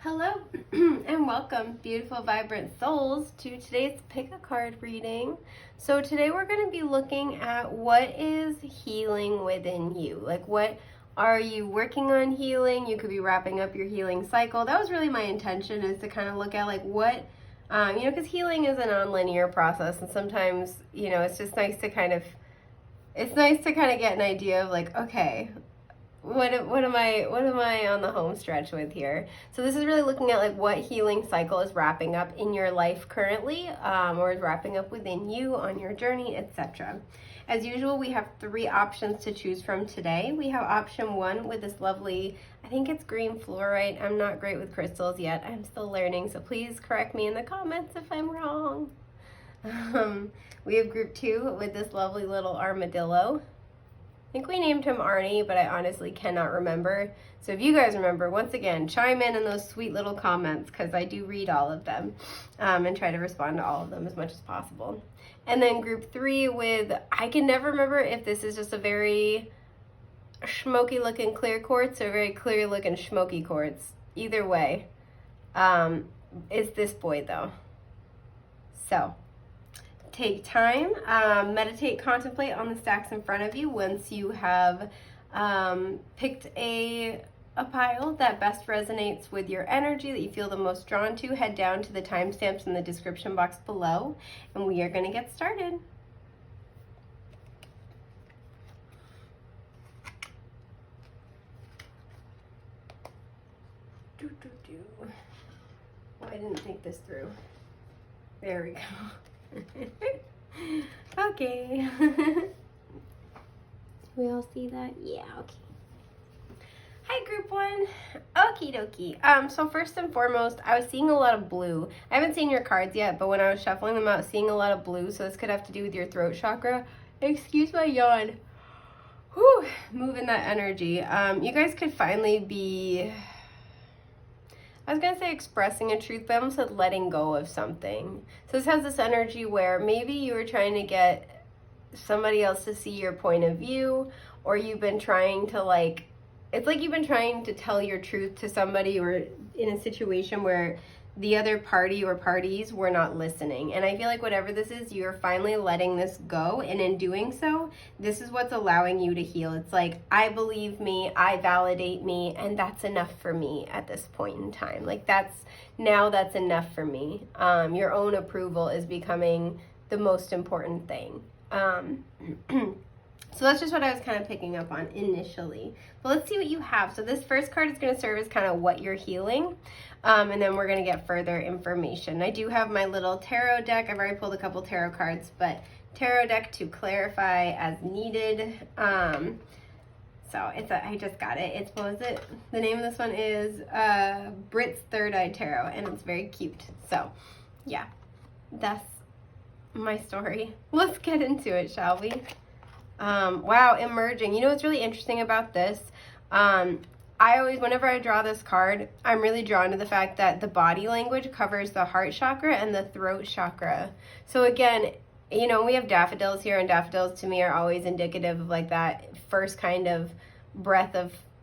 Hello and welcome, beautiful, vibrant souls, to today's pick a card reading. So today we're going to be looking at what is healing within you. Like, what are you working on healing? You could be wrapping up your healing cycle. That was really my intention, is to kind of look at like what, because healing is a non-linear process, and sometimes, it's just nice to kind of, get an idea of like, okay, what am I on the home stretch with here? So this is really looking at like what healing cycle is wrapping up in your life currently, or is wrapping up within you on your journey, etc. As usual, we have 3 options to choose from today. We have option 1 with this lovely, I think it's green fluorite. I'm not great with crystals yet. I'm still learning, so please correct me in the comments if I'm wrong. We have group 2 with this lovely little armadillo. I think we named him Arnie, but I honestly cannot remember. So if you guys remember, once again, chime in those sweet little comments, because I do read all of them and try to respond to all of them as much as possible. And then group 3 with, I can never remember if this is just a very smoky looking clear quartz or very clear looking smoky quartz. Either way, it's this boy though. So take time, meditate, contemplate on the stacks in front of you. Once you have picked a pile that best resonates with your energy, that you feel the most drawn to, head down to the timestamps in the description box below, and we are going to get started. Oh, I didn't think this through. There we go. Okay. We all see that? Yeah, okay. Hi, group 1. Okie dokie. So first and foremost, I was seeing a lot of blue. I haven't seen your cards yet, but when I was shuffling them out, seeing a lot of blue, so this could have to do with your throat chakra. Excuse my yawn. Whew, moving that energy. You guys could finally be, I was going to say expressing a truth, but I almost said letting go of something. So this has this energy where maybe you were trying to get somebody else to see your point of view, or you've been trying to it's like you've been trying to tell your truth to somebody, or in a situation where the other party or parties were not listening. And I feel like whatever this is, you're finally letting this go. And in doing so, this is what's allowing you to heal. It's like, I believe me, I validate me, and that's enough for me at this point in time. Like that's enough for me. Your own approval is becoming the most important thing. So that's just what I was kind of picking up on initially. But let's see what you have. So this first card is going to serve as kind of what you're healing. And then we're going to get further information. I do have my little tarot deck. I've already pulled a couple tarot cards, but tarot deck to clarify as needed. So I just got it. It's, what was it? The name of this one is Britt's Third Eye Tarot, and it's very cute. So yeah, that's my story. Let's get into it, shall we? Wow, emerging. You know what's really interesting about this? Whenever I draw this card, I'm really drawn to the fact that the body language covers the heart chakra and the throat chakra. So again, we have daffodils here, and daffodils to me are always indicative of like that first kind of breath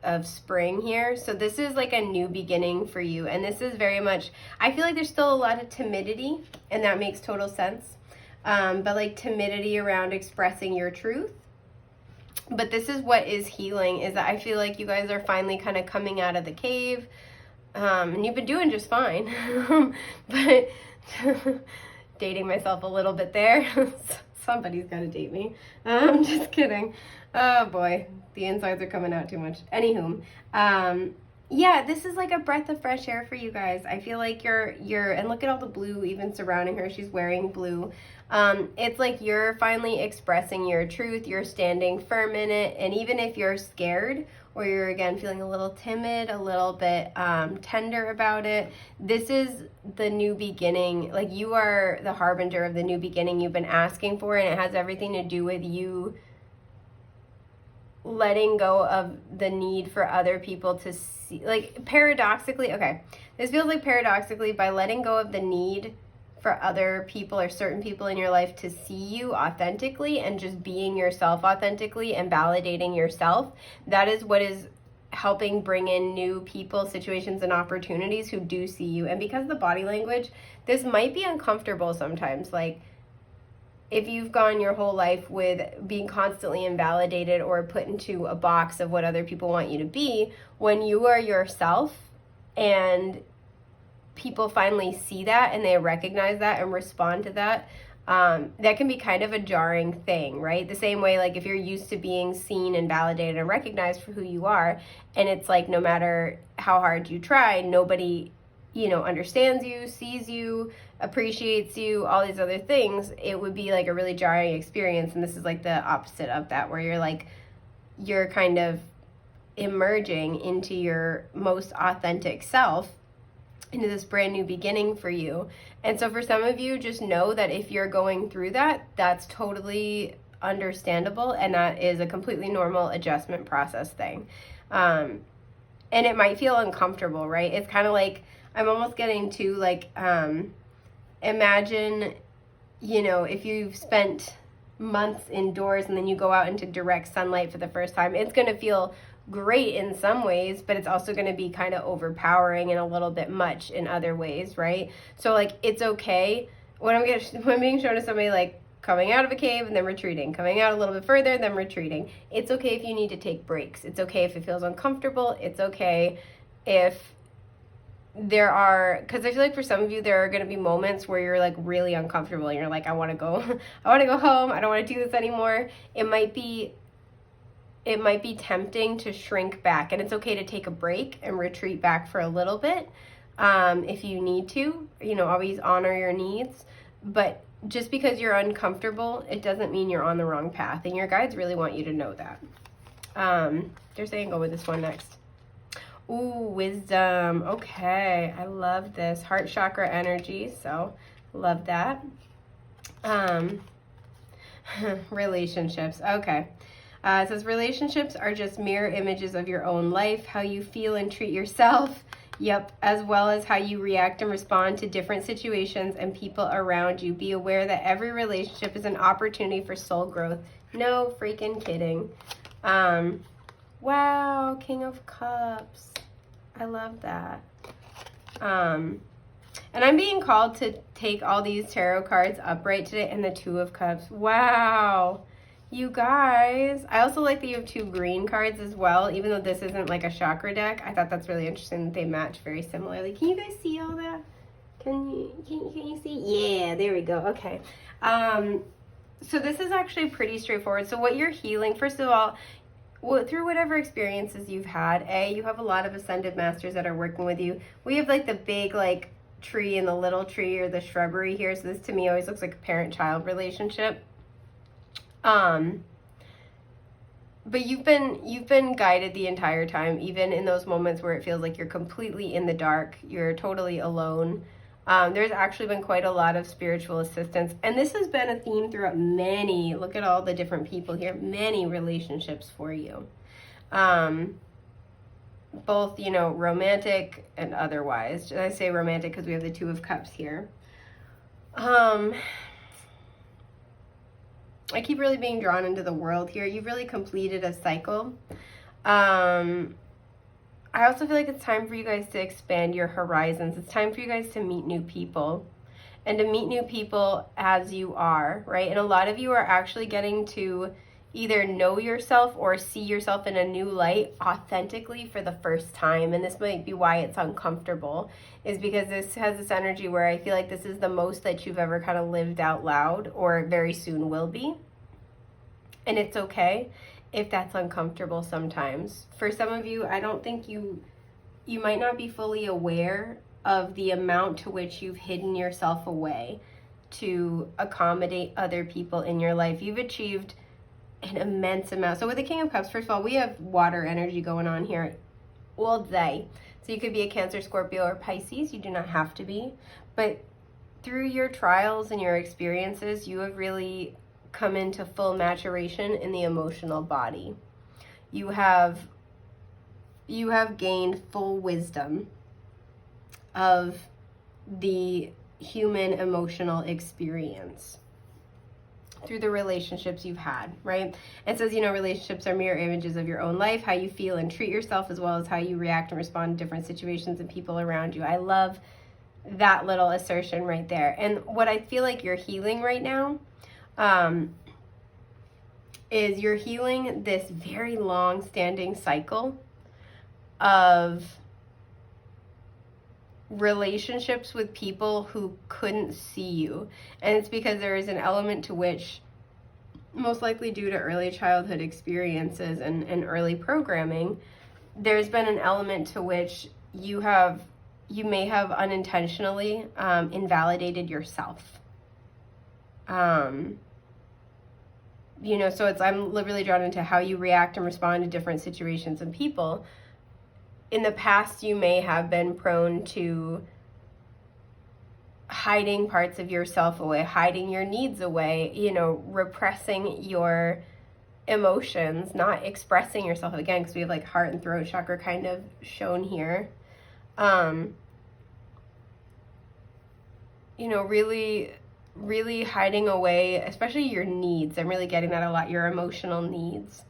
of spring here. So this is like a new beginning for you. And this is very much, I feel like there's still a lot of timidity, and that makes total sense. But like timidity around expressing your truth. But this is what is healing, is that I feel like you guys are finally kind of coming out of the cave, and you've been doing just fine. But dating myself a little bit there. Somebody's got to date me. Just kidding. Oh boy, the insides are coming out too much. Anywho, yeah, this is like a breath of fresh air for you guys. I feel like you're, and look at all the blue even surrounding her. She's wearing blue. It's like you're finally expressing your truth. You're standing firm in it. And even if you're scared, or you're again feeling a little timid, a little bit tender about it, this is the new beginning. Like you are the harbinger of the new beginning you've been asking for, and it has everything to do with you letting go of the need for other people to see, like paradoxically, okay, this feels like paradoxically, by letting go of the need for other people or certain people in your life to see you authentically and just being yourself authentically and validating yourself, that is what is helping bring in new people, situations, and opportunities who do see you. And because of the body language, this might be uncomfortable sometimes. Like, if you've gone your whole life with being constantly invalidated or put into a box of what other people want you to be, when you are yourself and people finally see that and they recognize that and respond to that, that can be kind of a jarring thing, right? The same way, like, if you're used to being seen and validated and recognized for who you are, and it's like no matter how hard you try, nobody, understands you, sees you, appreciates you, all these other things, it would be like a really jarring experience. And this is like the opposite of that, where you're kind of emerging into your most authentic self, into this brand new beginning for you. And so for some of you, just know that if you're going through that, that's totally understandable, and that is a completely normal adjustment process thing. And it might feel uncomfortable, right? It's kind of like, I'm almost getting to like, imagine, if you've spent months indoors and then you go out into direct sunlight for the first time, it's going to feel great in some ways, but it's also going to be kind of overpowering and a little bit much in other ways, right? So like, it's okay when I'm being shown to somebody like coming out of a cave and then retreating, coming out a little bit further, then retreating. It's okay if you need to take breaks. It's okay if it feels uncomfortable. It's okay if because I feel like for some of you, there are going to be moments where you're like really uncomfortable and you're like, I want to go home. I don't want to do this anymore. It might be tempting to shrink back, and it's okay to take a break and retreat back for a little bit. If you need to, always honor your needs, but just because you're uncomfortable, it doesn't mean you're on the wrong path, and your guides really want you to know that. They're saying go with this one next. Ooh, wisdom. Okay, I love this. Heart chakra energy, so love that. Relationships. Okay. It says relationships are just mirror images of your own life, how you feel and treat yourself. Yep, as well as how you react and respond to different situations and people around you. Be aware that every relationship is an opportunity for soul growth. No freaking kidding. Wow, King of Cups. I love that. And I'm being called to take all these tarot cards upright today, and the Two of Cups. Wow. You guys. I also like that you have 2 green cards as well, even though this isn't like a chakra deck. I thought that's really interesting that they match very similarly. Can you guys see all that? Can you see? Yeah, there we go. Okay. So this is actually pretty straightforward. So what you're healing, first of all, through whatever experiences you've had, you have a lot of ascended masters that are working with you. We have like the big like tree and the little tree or the shrubbery here. So this to me always looks like a parent-child relationship. But you've been guided the entire time, even in those moments where it feels like you're completely in the dark, you're totally alone. There's actually been quite a lot of spiritual assistance, and this has been a theme throughout many, look at all the different people here, many relationships for you. Both, romantic and otherwise. I say romantic because we have the Two of Cups here. I keep really being drawn into the world here. You've really completed a cycle. I also feel like it's time for you guys to expand your horizons. It's time for you guys to meet new people, and to meet new people as you are, right? And a lot of you are actually getting to either know yourself or see yourself in a new light authentically for the first time. And this might be why it's uncomfortable, is because this has this energy where I feel like this is the most that you've ever kind of lived out loud, or very soon will be. And it's okay if that's uncomfortable sometimes. For some of you, I don't think you might not be fully aware of the amount to which you've hidden yourself away to accommodate other people in your life. You've achieved an immense amount. So with the King of Cups, first of all, we have water energy going on here all day. So you could be a Cancer, Scorpio, or Pisces. You do not have to be. But through your trials and your experiences, you have really come into full maturation in the emotional body. You have gained full wisdom of the human emotional experience. through the relationships you've had, right? It says, you know, relationships are mirror images of your own life, how you feel and treat yourself, as well as how you react and respond to different situations and people around you. I love that little assertion right there. And what I feel like you're healing right now is you're healing this very long-standing cycle of relationships with people who couldn't see you. And it's because there is an element to which, most likely due to early childhood experiences and early programming, there's been an element to which you may have unintentionally invalidated yourself. You know, so I'm really drawn into how you react and respond to different situations and people. In the past, you may have been prone to hiding parts of yourself away, hiding your needs away, you know, repressing your emotions, not expressing yourself, again, because we have like heart and throat chakra kind of shown here. You know, really hiding away, especially your needs. I'm really getting that a lot, your emotional needs.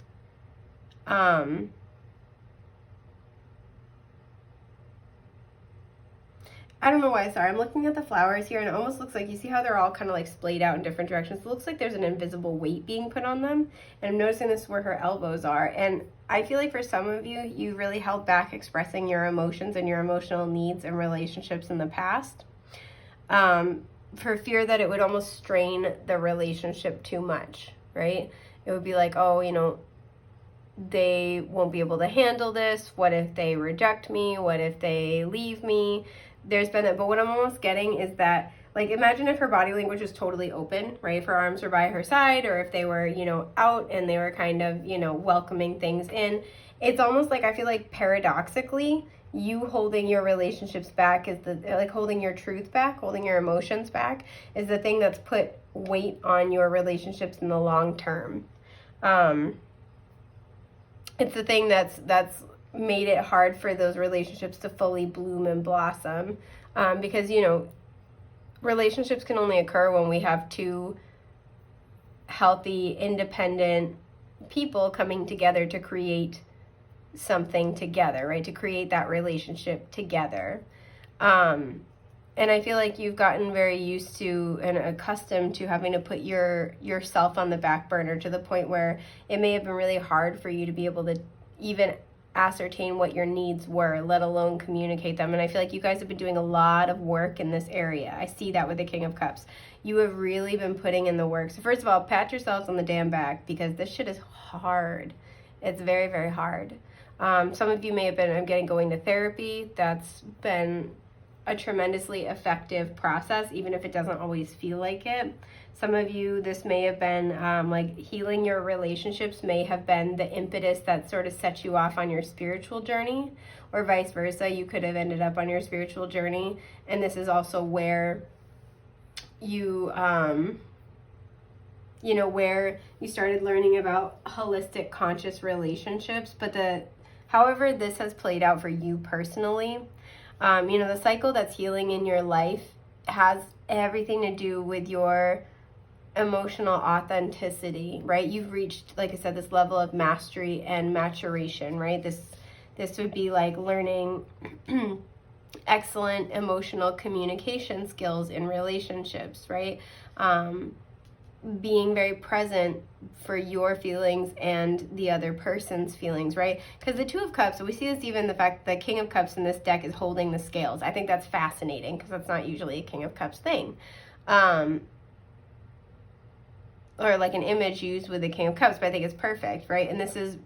I don't know why, sorry, I'm looking at the flowers here and it almost looks like, you see how they're all kind of like splayed out in different directions? It looks like there's an invisible weight being put on them. And I'm noticing this is where her elbows are. And I feel like for some of you, you really held back expressing your emotions and your emotional needs and relationships in the past. For fear that it would almost strain the relationship too much, right? It would be like, oh, you know, they won't be able to handle this. What if they reject me? What if they leave me? There's been but what I'm almost getting is that, like, imagine if her body language was totally open, right? If her arms were by her side, or if they were, you know, out and they were kind of, you know, welcoming things in. It's almost like, I feel like paradoxically, you holding your relationships back is like holding your truth back, holding your emotions back is the thing that's put weight on your relationships in the long term. It's the thing that's made it hard for those relationships to fully bloom and blossom, because, you know, relationships can only occur when we have two healthy, independent people coming together to create something together, right? To create that relationship together. And I feel like you've gotten very used to and accustomed to having to put yourself on the back burner to the point where it may have been really hard for you to be able to even ascertain what your needs were, let alone communicate them. And I feel like you guys have been doing a lot of work in this area. I see that with the King of Cups. You have really been putting in the work. So first of all, pat yourselves on the damn back, because this shit is hard. It's very, very hard. Some of you may have been, I'm getting going to therapy. That's been a tremendously effective process, even if it doesn't always feel like it. Some of you, this may have been like healing your relationships may have been the impetus that sort of set you off on your spiritual journey, or vice versa. You could have ended up on your spiritual journey, and this is also where you, you know, where you started learning about holistic conscious relationships. But however this has played out for you personally, you know, the cycle that's healing in your life has everything to do with your emotional authenticity, right? You've reached, like I said, this level of mastery and maturation, right? This would be like learning excellent emotional communication skills in relationships, right? Being very present for your feelings and the other person's feelings, right? Because the Two of Cups, so we see this even the fact that the King of Cups in this deck is holding the scales. I think that's fascinating because that's not usually a King of Cups thing. Or like an image used with the King of Cups, but I think it's perfect, right? And this is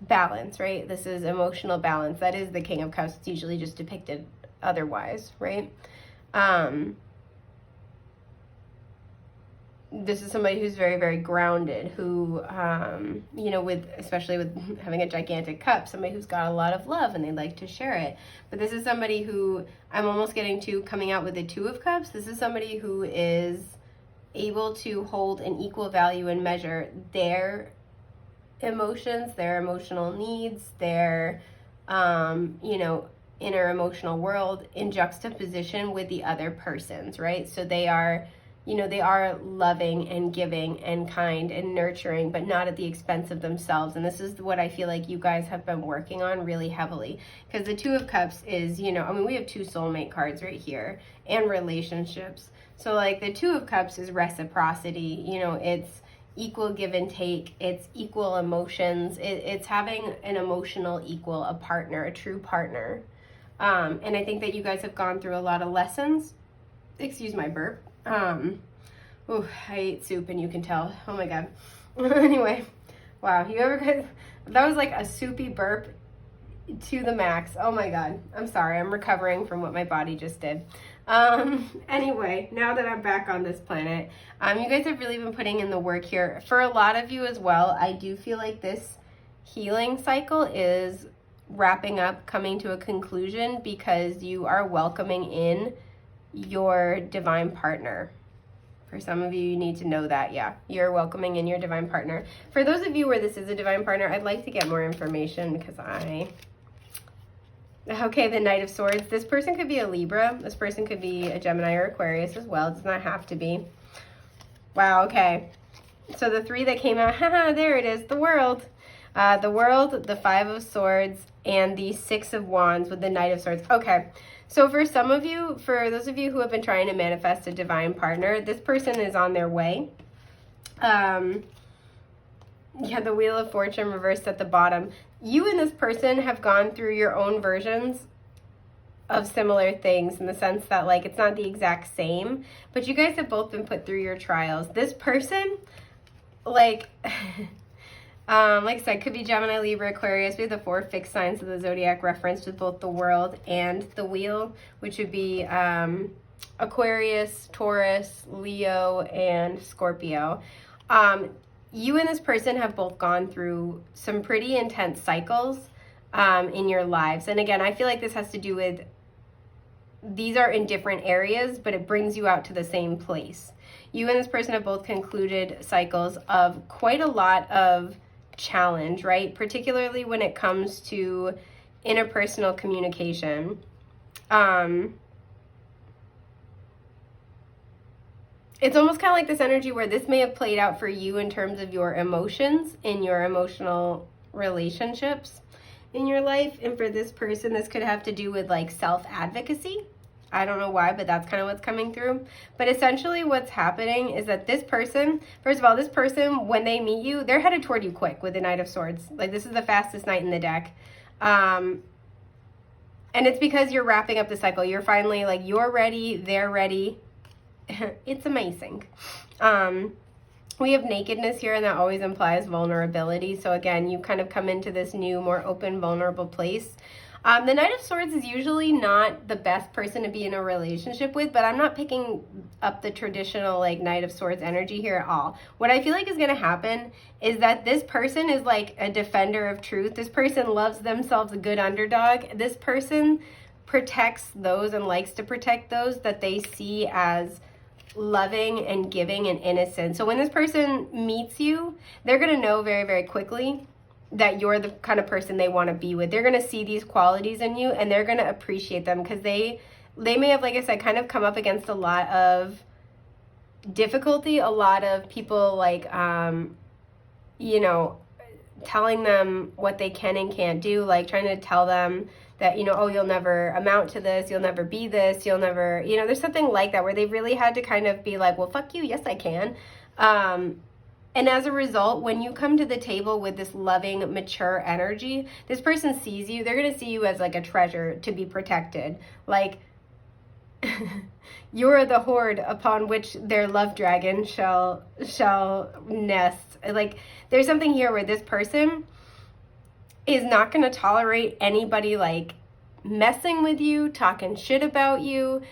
balance, right? This is emotional balance. That is the King of Cups. It's usually just depicted otherwise, right? This is somebody who's very, very grounded, who, you know, especially with having a gigantic cup, somebody who's got a lot of love and they like to share it. But this is somebody who I'm almost getting to coming out with the Two of Cups. This is somebody who is able to hold an equal value and measure their emotions, their emotional needs, their, you know, inner emotional world in juxtaposition with the other person's, right? So they are they are loving and giving and kind and nurturing, but not at the expense of themselves. And this is what I feel like you guys have been working on really heavily, because the Two of Cups is, we have 2 soulmate cards right here and relationships. So like the Two of Cups is reciprocity, it's equal give and take, it's equal emotions, it's having an emotional equal, a partner, a true partner. And I think that you guys have gone through a lot of lessons. Excuse my burp. I ate soup and you can tell. Oh my God. Anyway, wow. That was like a soupy burp to the max. Oh my God. I'm sorry. I'm recovering from what my body just did. Anyway, now that I'm back on this planet, you guys have really been putting in the work here. For a lot of you as well, I do feel like this healing cycle is wrapping up, coming to a conclusion, because you are welcoming in your divine partner. For some of you, you need to know that, yeah, you're welcoming in your divine partner. For those of you where this is a divine partner, I'd like to get more information, because okay, the Knight of Swords. This person could be a Libra. This person could be a Gemini or Aquarius as well. It does not have to be. Wow, okay. So the 3 that came out, haha, there it is, the World. The World, the 5 of Swords, and the 6 of Wands with the Knight of Swords. Okay, so for some of you, for those of you who have been trying to manifest a divine partner, this person is on their way. Yeah, the Wheel of Fortune reversed at the bottom. You and this person have gone through your own versions of similar things, in the sense that like it's not the exact same, but you guys have both been put through your trials. This person, like... like I said, could be Gemini, Libra, Aquarius. We have the 4 fixed signs of the zodiac referenced with both the World and the Wheel, which would be Aquarius, Taurus, Leo, and Scorpio. You and this person have both gone through some pretty intense cycles in your lives. And again, I feel like this has to do with, these are in different areas, but it brings you out to the same place. You and this person have both concluded cycles of quite a lot of challenge, right? Particularly when it comes to interpersonal communication. It's almost kind of like this energy where this may have played out for you in terms of your emotions in your emotional relationships in your life. And for this person, this could have to do with like self-advocacy. I don't know why, but that's kind of what's coming through. But essentially what's happening is that this person, first of all, this person, when they meet you, they're headed toward you quick with the Knight of Swords. Like, this is the fastest knight in the deck. And it's because you're wrapping up the cycle. You're finally like, you're ready, they're ready. It's amazing. We have nakedness here, and that always implies vulnerability. So again, you kind of come into this new, more open, vulnerable place. The Knight of Swords is usually not the best person to be in a relationship with, but I'm not picking up the traditional like Knight of Swords energy here at all. What I feel like is going to happen is that this person is like a defender of truth. This person loves themselves a good underdog. This person protects those and likes to protect those that they see as loving and giving and innocent. So when this person meets you, they're going to know very, very quickly that you're the kind of person they want to be with. They're going to see these qualities in you, and they're going to appreciate them, because they may have, like I said, kind of come up against a lot of difficulty, a lot of people like, telling them what they can and can't do, like trying to tell them that, oh, you'll never amount to this, you'll never be this, you'll never, there's something like that where they really had to kind of be like, well, fuck you, yes, I can. And as a result, when you come to the table with this loving, mature energy, this person sees you, they're going to see you as like a treasure to be protected. Like, you're the hoard upon which their love dragon shall nest. Like, there's something here where this person is not going to tolerate anybody like messing with you, talking shit about you,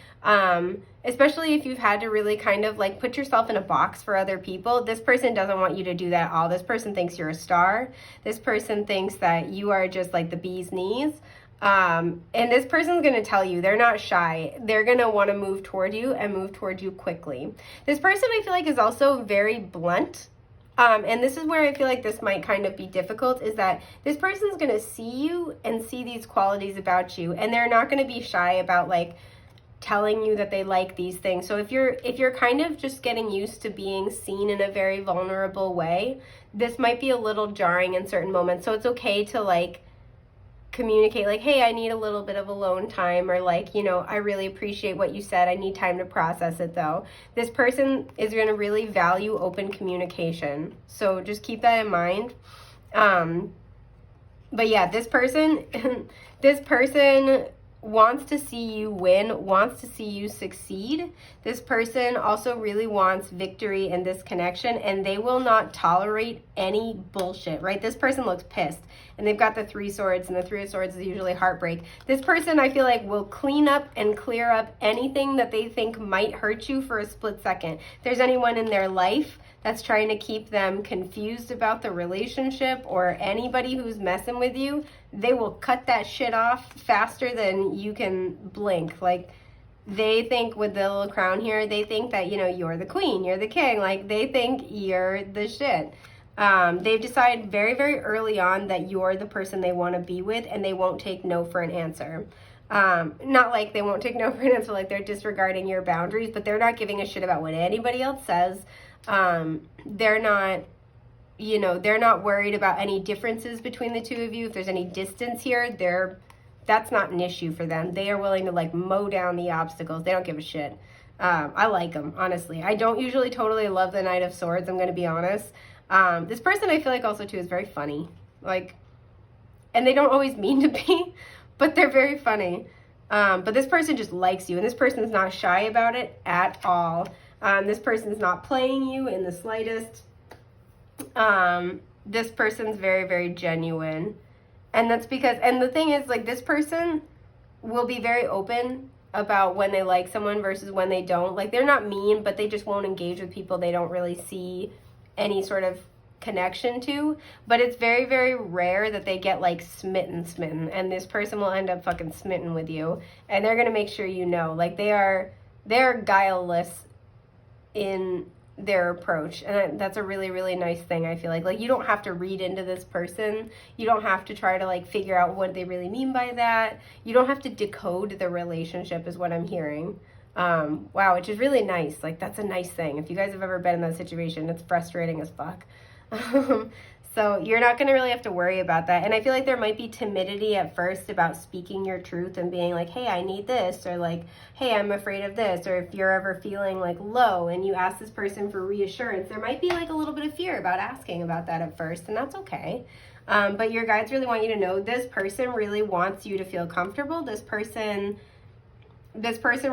especially if you've had to really kind of like put yourself in a box for other people. This person doesn't want you to do that at all. This person thinks you're a star. This person thinks that you are just like the bee's knees. And this person's going to tell you, they're not shy. They're going to want to move toward you and move toward you quickly. This person, I feel like, is also very blunt. And this is where I feel like this might kind of be difficult, is that this person's going to see you and see these qualities about you, and they're not going to be shy about like telling you that they like these things. So if you're kind of just getting used to being seen in a very vulnerable way, this might be a little jarring in certain moments. So it's okay to like communicate like, hey, I need a little bit of alone time, or like, I really appreciate what you said. I need time to process it though. This person is going to really value open communication. So just keep that in mind. But yeah, this person, this person wants to see you win, wants to see you succeed. This person also really wants victory in this connection, and they will not tolerate any bullshit, right? This person looks pissed, and they've got the 3 swords, and the 3 of swords is usually heartbreak. This person, I feel like, will clean up and clear up anything that they think might hurt you for a split second. If there's anyone in their life that's trying to keep them confused about the relationship, or anybody who's messing with you, they will cut that shit off faster than you can blink. Like, they think with the little crown here, they think that, you're the queen, you're the king. Like, they think you're the shit. They've decided very, very early on that you're the person they want to be with, and they won't take no for an answer. Not like they won't take no for an answer, like they're disregarding your boundaries, but they're not giving a shit about what anybody else says. They're not worried about any differences between the two of you. If there's any distance here, that's not an issue for them. They are willing to like mow down the obstacles. They don't give a shit. I like them, honestly. I don't usually totally love the Knight of Swords, I'm going to be honest. This person, I feel like also too is very funny. Like, and they don't always mean to be, but they're very funny. But this person just likes you, and this person's not shy about it at all. This person's not playing you in the slightest. This person's very, very genuine. And that's because, and the thing is, like, this person will be very open about when they like someone versus when they don't. Like, they're not mean, but they just won't engage with people they don't really see any sort of connection to. But it's very, very rare that they get like smitten, and this person will end up fucking smitten with you, and they're gonna make sure you know. Like, they're guileless in their approach, and that's a really, really nice thing. I feel like you don't have to read into this person. You don't have to try to like figure out what they really mean by that. You don't have to decode the relationship, is what I'm hearing. Wow, which is really nice. Like, that's a nice thing. If you guys have ever been in that situation, it's frustrating as fuck. So you're not going to really have to worry about that. And I feel like there might be timidity at first about speaking your truth and being like, hey, I need this, or like, hey, I'm afraid of this. Or if you're ever feeling like low and you ask this person for reassurance, there might be like a little bit of fear about asking about that at first, and that's okay. But your guides really want you to know this person really wants you to feel comfortable. This person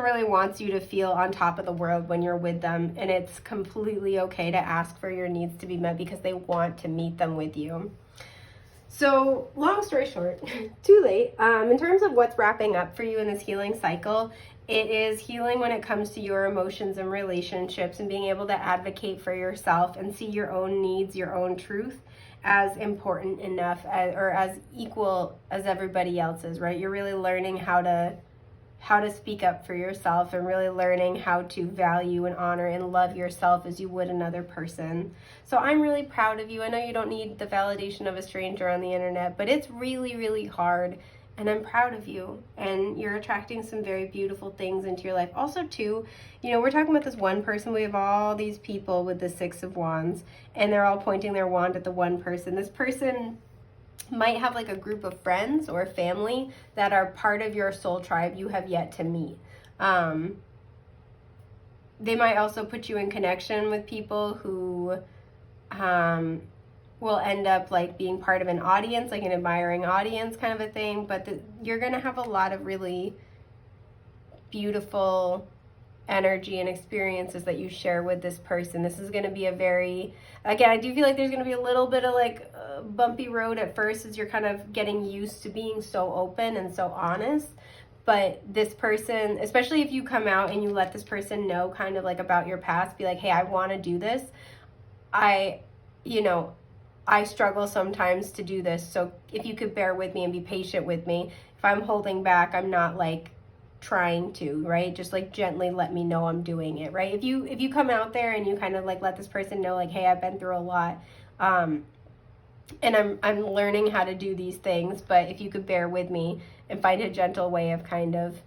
really wants you to feel on top of the world when you're with them, and it's completely okay to ask for your needs to be met because they want to meet them with you. So, long story short, too late. In terms of what's wrapping up for you in this healing cycle, it is healing when it comes to your emotions and relationships, and being able to advocate for yourself and see your own needs, your own truth as important enough or as equal as everybody else's, right? You're really learning how to speak up for yourself, and really learning how to value and honor and love yourself as you would another person. So I'm really proud of you. I know you don't need the validation of a stranger on the internet, but it's really, really hard, and I'm proud of you. And you're attracting some very beautiful things into your life. Also too, we're talking about this one person. We have all these people with the 6 of Wands, and they're all pointing their wand at the one person. This person might have like a group of friends or family that are part of your soul tribe you have yet to meet. They might also put you in connection with people who will end up like being part of an audience, like an admiring audience kind of a thing. But you're going to have a lot of really beautiful energy and experiences that you share with this person. This is going to be again, I do feel like there's going to be a little bit of like a bumpy road at first as you're kind of getting used to being so open and so honest. But this person, especially if you come out and you let this person know kind of like about your past, be like, hey, I want to do this. I struggle sometimes to do this. So if you could bear with me and be patient with me, if I'm holding back, I'm not like trying to, right? Just like gently let me know I'm doing it, right? If you come out there and you kind of like let this person know like, hey, I've been through a lot, and I'm learning how to do these things, but if you could bear with me and find a gentle way of kind of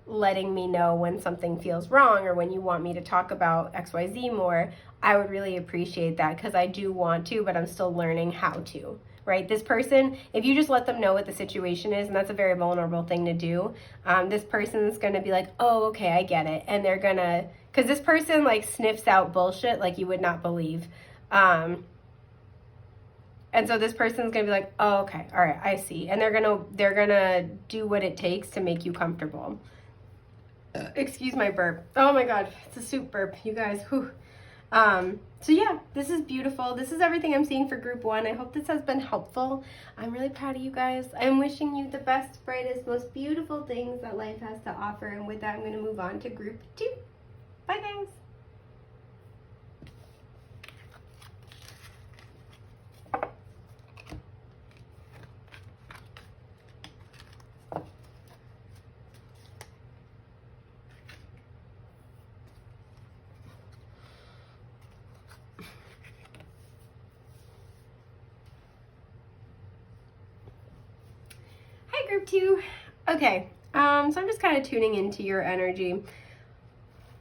letting me know when something feels wrong or when you want me to talk about XYZ more, I would really appreciate that, because I do want to, but I'm still learning how to, right? This person, if you just let them know what the situation is, and that's a very vulnerable thing to do, this person's going to be like, oh, okay, I get it. And they're going to, because this person like sniffs out bullshit like you would not believe. And so this person's going to be like, oh, okay, all right, I see. And they're going to do what it takes to make you comfortable. Excuse my burp. Oh my God, it's a soup burp, you guys. Whew. So yeah, this is beautiful. This is everything I'm seeing for group 1. I hope this has been helpful. I'm really proud of you guys. I'm wishing you the best, brightest, most beautiful things that life has to offer. And with that, I'm going to move on to group 2. Bye, guys. Group 2. Okay, so I'm just kind of tuning into your energy.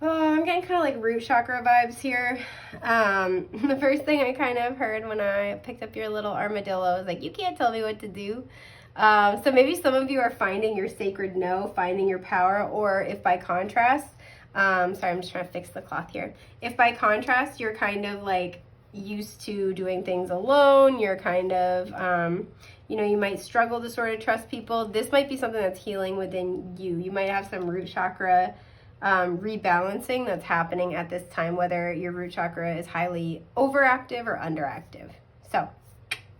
I'm getting kind of like root chakra vibes here. The first thing I kind of heard when I picked up your little armadillo was like, you can't tell me what to do. So maybe some of you are finding your sacred no, finding your power, or if by contrast, sorry, I'm just trying to fix the cloth here. If by contrast, you're kind of like used to doing things alone, you're kind of, you know, you might struggle to sort of trust people. This might be something that's healing within you. You might have some root chakra rebalancing that's happening at this time, whether your root chakra is highly overactive or underactive. So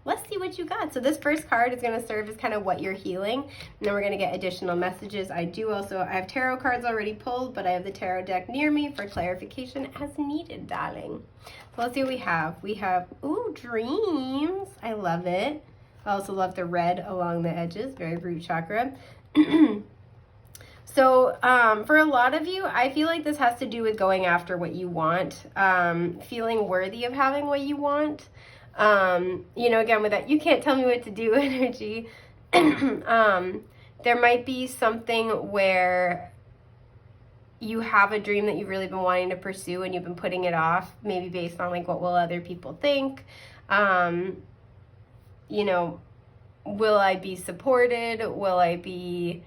let's see what you got. So this first card is going to serve as kind of what you're healing, and then we're going to get additional messages. I have tarot cards already pulled, but I have the tarot deck near me for clarification as needed, darling. So let's see what we have. We have, ooh, dreams. I love it. I also love the red along the edges, very root chakra. So for a lot of you, I feel like this has to do with going after what you want, feeling worthy of having what you want. You know, again, with that, you can't tell me what to do energy. There might be something where you have a dream that you've really been wanting to pursue and you've been putting it off, maybe based on like, what will other people think? You know, will I be supported? Will I be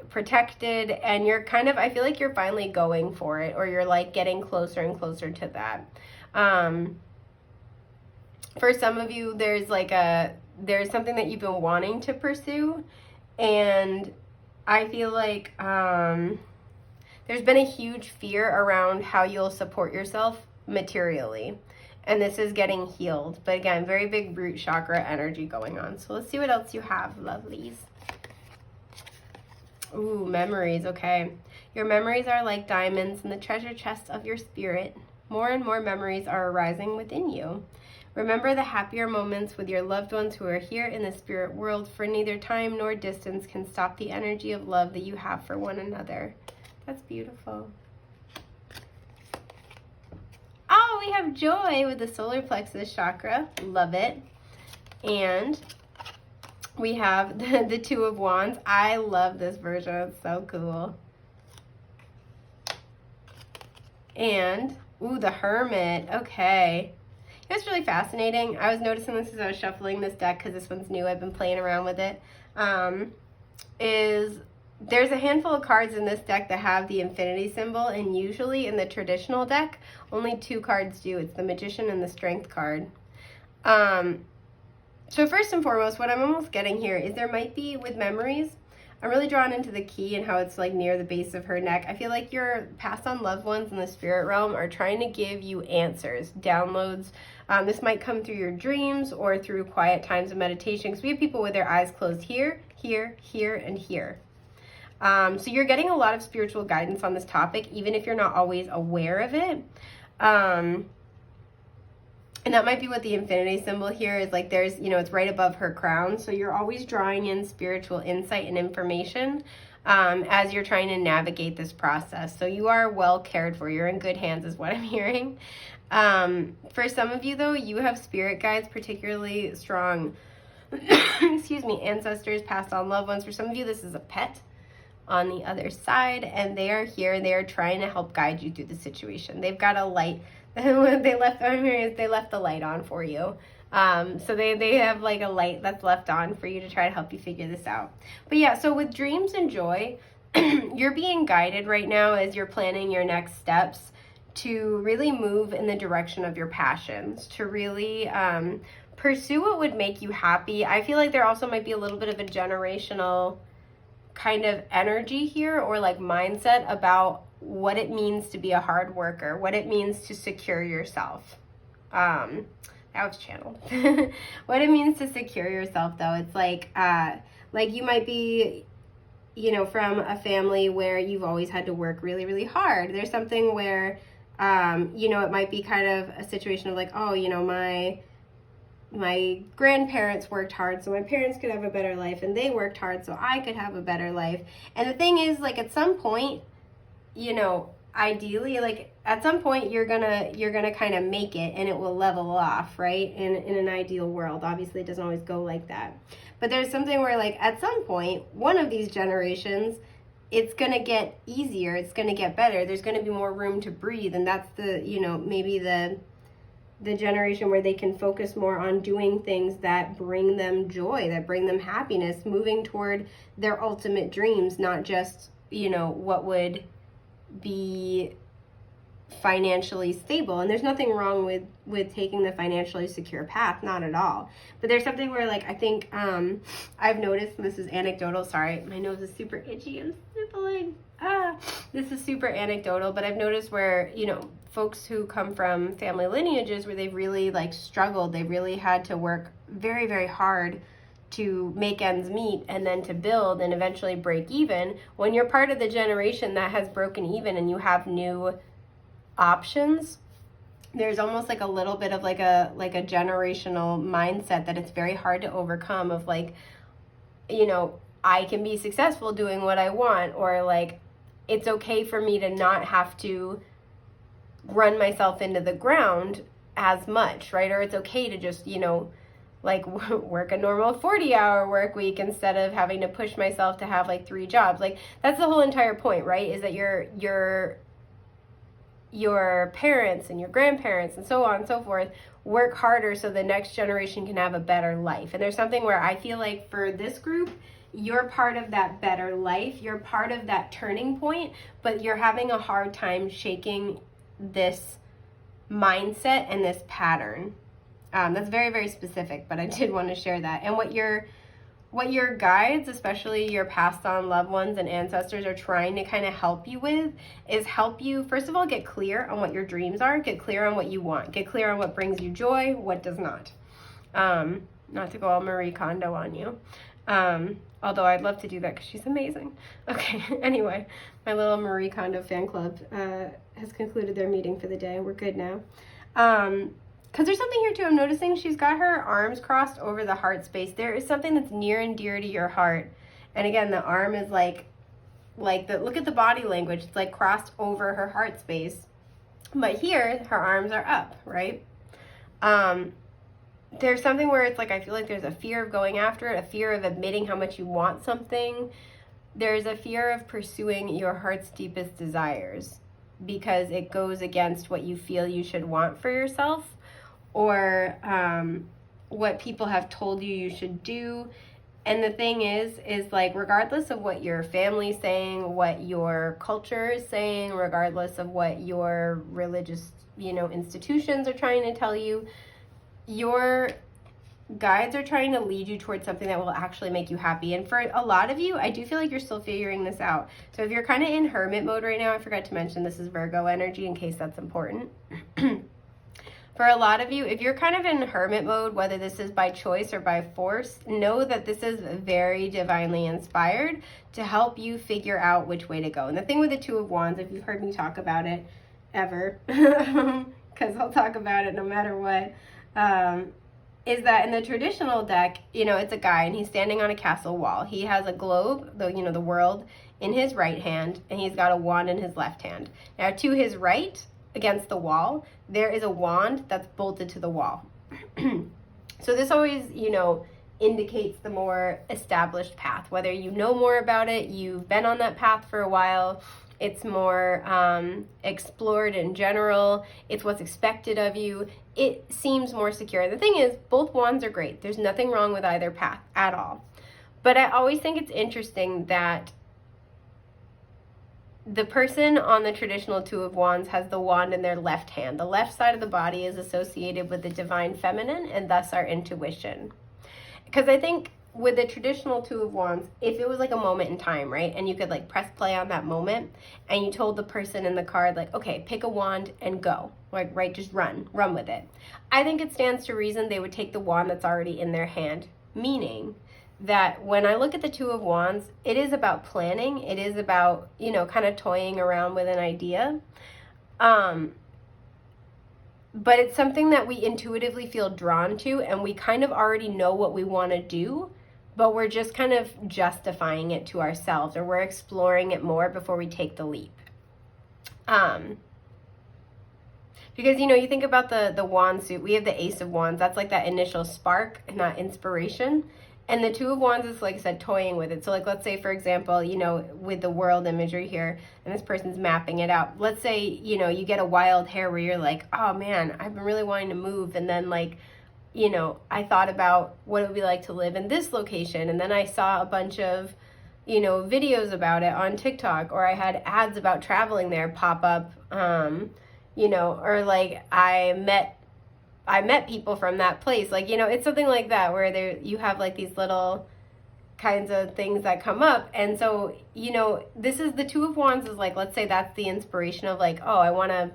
protected? And you're kind of, I feel like you're finally going for it, or you're like getting closer and closer to that. For some of you, there's something that you've been wanting to pursue, and I feel like there's been a huge fear around how you'll support yourself materially, and this is getting healed. But again, very big root chakra energy going on. So let's see what else you have, lovelies. Ooh, memories. Okay, your memories are like diamonds in the treasure chest of your spirit. More and more memories are arising within you. Remember the happier moments with your loved ones who are here in the spirit world, for neither time nor distance can stop the energy of love that you have for one another. That's beautiful. Oh, we have joy with the solar plexus chakra. Love it. And we have the Two of Wands. I love this version. It's so cool. And, ooh, the Hermit. Okay. It's really fascinating. I was noticing this as I was shuffling this deck, because this one's new. I've been playing around with it. There's a handful of cards in this deck that have the infinity symbol, and usually in the traditional deck, only 2 cards do. It's the Magician and the Strength card. So first and foremost, what I'm almost getting here is there might be, with memories, I'm really drawn into the key and how it's like near the base of her neck. I feel like your past on loved ones in the spirit realm are trying to give you answers, downloads. This might come through your dreams or through quiet times of meditation, because we have people with their eyes closed here, here, here, and here. So you're getting a lot of spiritual guidance on this topic, even if you're not always aware of it. And that might be what the infinity symbol here is like. There's, you know, it's right above her crown. So you're always drawing in spiritual insight and information as you're trying to navigate this process. So you are well cared for. You're in good hands is what I'm hearing. For some of you, though, you have spirit guides, particularly strong, excuse me, ancestors, passed on loved ones. For some of you, this is a pet. on the other side, and they are here and they are trying to help guide you through the situation. They've got a light. They left the light on for you. So they have like a light that's left on for you to try to help you figure this out. But yeah, so with dreams and joy, you're being guided right now as you're planning your next steps to really move in the direction of your passions, to really pursue what would make you happy. I feel like there also might be a little bit of a generational kind of energy here, or like mindset about what it means to be a hard worker, what it means to secure yourself. That was channeled. What it means to secure yourself, though, it's like you might be, you know, from a family where you've always had to work really, really hard. There's something where, you know, it might be kind of a situation of like, oh, you know, my grandparents worked hard so my parents could have a better life, and they worked hard so I could have a better life. And the thing is, like, at some point, you know, ideally, like at some point you're gonna kind of make it and it will level off, right? In an ideal world. Obviously it doesn't always go like that, but there's something where like at some point, one of these generations, it's gonna get easier, it's gonna get better, there's gonna be more room to breathe, and that's the, you know, maybe the generation where they can focus more on doing things that bring them joy, that bring them happiness, moving toward their ultimate dreams, not just, you know, what would be financially stable. And there's nothing wrong with taking the financially secure path, not at all. But there's something where, like, I think I've noticed, and this is anecdotal, sorry, my nose is super itchy and sniffling. This is super anecdotal, but I've noticed where, you know, folks who come from family lineages where they've really like struggled, they've really had to work very, very hard to make ends meet and then to build and eventually break even. When you're part of the generation that has broken even and you have new options, there's almost like a little bit of like a generational mindset that it's very hard to overcome, of like, you know, I can be successful doing what I want, or like it's okay for me to not have to run myself into the ground as much, right? Or it's okay to just, you know, like work a normal 40-hour work week instead of having to push myself to have like 3 jobs. Like that's the whole entire point, right? Is that your parents and your grandparents and so on and so forth work harder so the next generation can have a better life. And there's something where I feel like for this group, you're part of that better life. You're part of that turning point, but you're having a hard time shaking this mindset and this pattern. That's very, very specific, but I did want to share that. And what your guides, especially your passed on loved ones and ancestors, are trying to kind of help you with is help you, first of all, get clear on what your dreams are, get clear on what you want, get clear on what brings you joy, what does not. Not to go all Marie Kondo on you. Although I'd love to do that because she's amazing. Okay, anyway, my little Marie Kondo fan club has concluded their meeting for the day. We're good now. Because there's something here too, I'm noticing she's got her arms crossed over the heart space. There is something that's near and dear to your heart. And again, the arm is like look at the body language. It's like crossed over her heart space. But here, her arms are up, right? There's something where it's like, I feel like there's a fear of going after it, a fear of admitting how much you want something. There's a fear of pursuing your heart's deepest desires because it goes against what you feel you should want for yourself, or what people have told you should do. And the thing is like, regardless of what your family's saying, what your culture is saying, regardless of what your religious, you know, institutions are trying to tell you, your guides are trying to lead you towards something that will actually make you happy. And for a lot of you, I do feel like you're still figuring this out. So if you're kind of in hermit mode right now, I forgot to mention this is Virgo energy in case that's important. For a lot of you, if you're kind of in hermit mode, whether this is by choice or by force, know that this is very divinely inspired to help you figure out which way to go. And the thing with the Two of Wands, if you've heard me talk about it ever, because I'll talk about it no matter what, is that in the traditional deck, you know, it's a guy and he's standing on a castle wall. He has a globe, the world, in his right hand, and he's got a wand in his left hand. Now, to his right, against the wall, there is a wand that's bolted to the wall. So this always, you know, indicates the more established path. Whether you know more about it, you've been on that path for a while, it's more explored in general, it's what's expected of you, it seems more secure. The thing is, both wands are great. There's nothing wrong with either path at all. But I always think it's interesting that the person on the traditional Two of Wands has the wand in their left hand. The left side of the body is associated with the divine feminine and thus our intuition. Because I think with the traditional Two of Wands, if it was like a moment in time, right, and you could like press play on that moment, and you told the person in the card, like, okay, pick a wand and go, like, right, just run with it. I think it stands to reason they would take the wand that's already in their hand, meaning that when I look at the Two of Wands, it is about planning. It is about, you know, kind of toying around with an idea. But it's something that we intuitively feel drawn to, and we kind of already know what we want to do, but we're just kind of justifying it to ourselves, or we're exploring it more before we take the leap. Because, you know, you think about the wand suit, we have the Ace of Wands. That's like that initial spark and that inspiration. And the Two of Wands is, like I said, toying with it. So, like, let's say, for example, you know, with the world imagery here, and this person's mapping it out. Let's say, you know, you get a wild hair where you're like, oh, man, I've been really wanting to move. And then, like, you know, I thought about what it would be like to live in this location. And then I saw a bunch of, you know, videos about it on TikTok. Or I had ads about traveling there pop up, you know, or, like, I met people from that place. Like, you know, it's something like that where you have like these little kinds of things that come up. And so, you know, this is the Two of Wands is like, let's say that's the inspiration of like, oh, I want to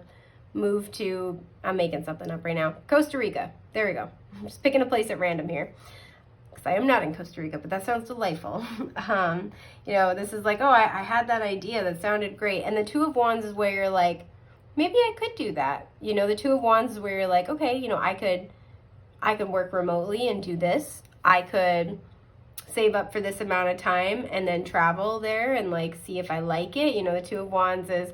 move to, I'm making something up right now, Costa Rica. There we go. I'm just picking a place at random here, because I am not in Costa Rica, but that sounds delightful. You know, this is like, oh, I had that idea that sounded great. And the Two of Wands is where you're like, maybe I could do that. You know, the Two of Wands is where you're like, okay, you know, I could work remotely and do this. I could save up for this amount of time and then travel there and like see if I like it. You know, the Two of Wands is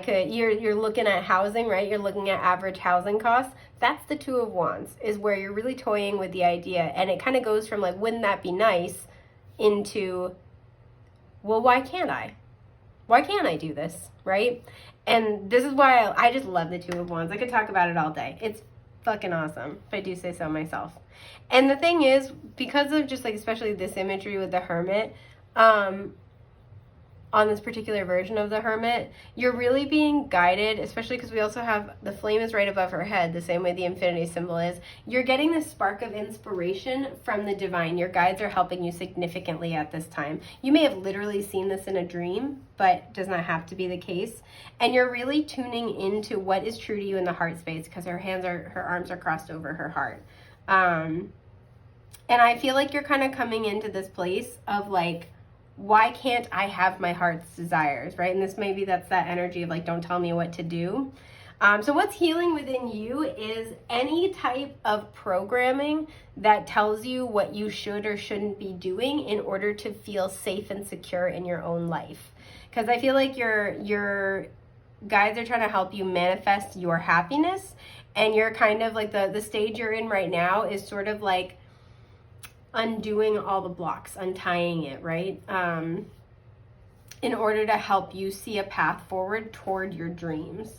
you're looking at housing, right? You're looking at average housing costs. That's the Two of Wands, is where you're really toying with the idea. And it kind of goes from like, wouldn't that be nice, into, well, why can't I? Why can't I do this, right? And this is why I just love the Two of Wands. I could talk about it all day. It's fucking awesome, if I do say so myself. And the thing is, because of just like, especially this imagery with the Hermit, on this particular version of the Hermit, you're really being guided, especially because we also have the flame is right above her head, the same way the infinity symbol is. You're getting this spark of inspiration from the divine. Your guides are helping you significantly at this time. You may have literally seen this in a dream, but does not have to be the case. And you're really tuning into what is true to you in the heart space, because her arms are crossed over her heart. And I feel like you're kind of coming into this place of like, why can't I have my heart's desires, right? And that's that energy of like, don't tell me what to do. So what's healing within you is any type of programming that tells you what you should or shouldn't be doing in order to feel safe and secure in your own life. Because I feel like your guides are trying to help you manifest your happiness, and you're kind of like the stage you're in right now is sort of like undoing all the blocks, untying it, right? In order to help you see a path forward toward your dreams.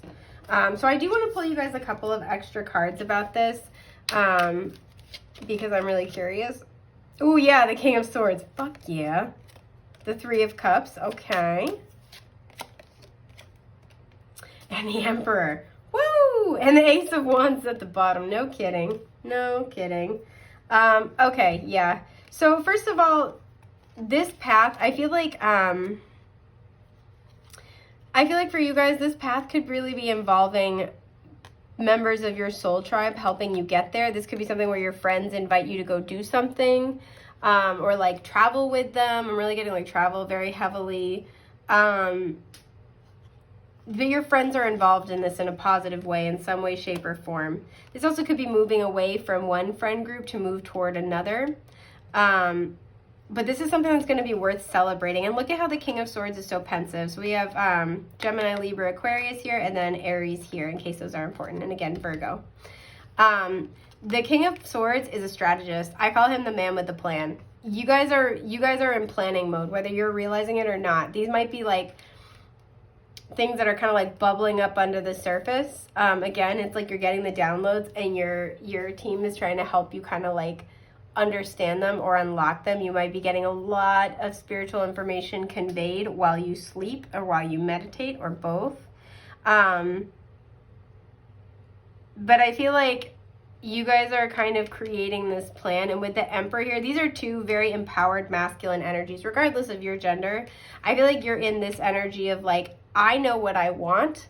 So I do want to pull you guys a couple of extra cards about this, because I'm really curious. Oh yeah, the King of Swords. Fuck yeah. The Three of Cups. Okay. And the Emperor. Woo! And the Ace of Wands at the bottom. No kidding. No kidding. Okay, yeah. So first of all, this path, I feel like for you guys, this path could really be involving members of your soul tribe helping you get there. This could be something where your friends invite you to go do something, or like travel with them. I'm really getting like travel very heavily. But your friends are involved in this in a positive way in some way, shape, or form. This also could be moving away from one friend group to move toward another. But this is something that's going to be worth celebrating. And look at how the King of Swords is so pensive. So we have Gemini, Libra, Aquarius here, and then Aries here, in case those are important. And again, Virgo. The King of Swords is a strategist. I call him the man with the plan. You guys are in planning mode, whether you're realizing it or not. These might be like things that are kind of like bubbling up under the surface. Again, it's like you're getting the downloads and your team is trying to help you kind of like understand them or unlock them. You might be getting a lot of spiritual information conveyed while you sleep or while you meditate or both. But I feel like you guys are kind of creating this plan, and with the Emperor here, these are two very empowered masculine energies, regardless of your gender. I feel like you're in this energy of like, I know what I want.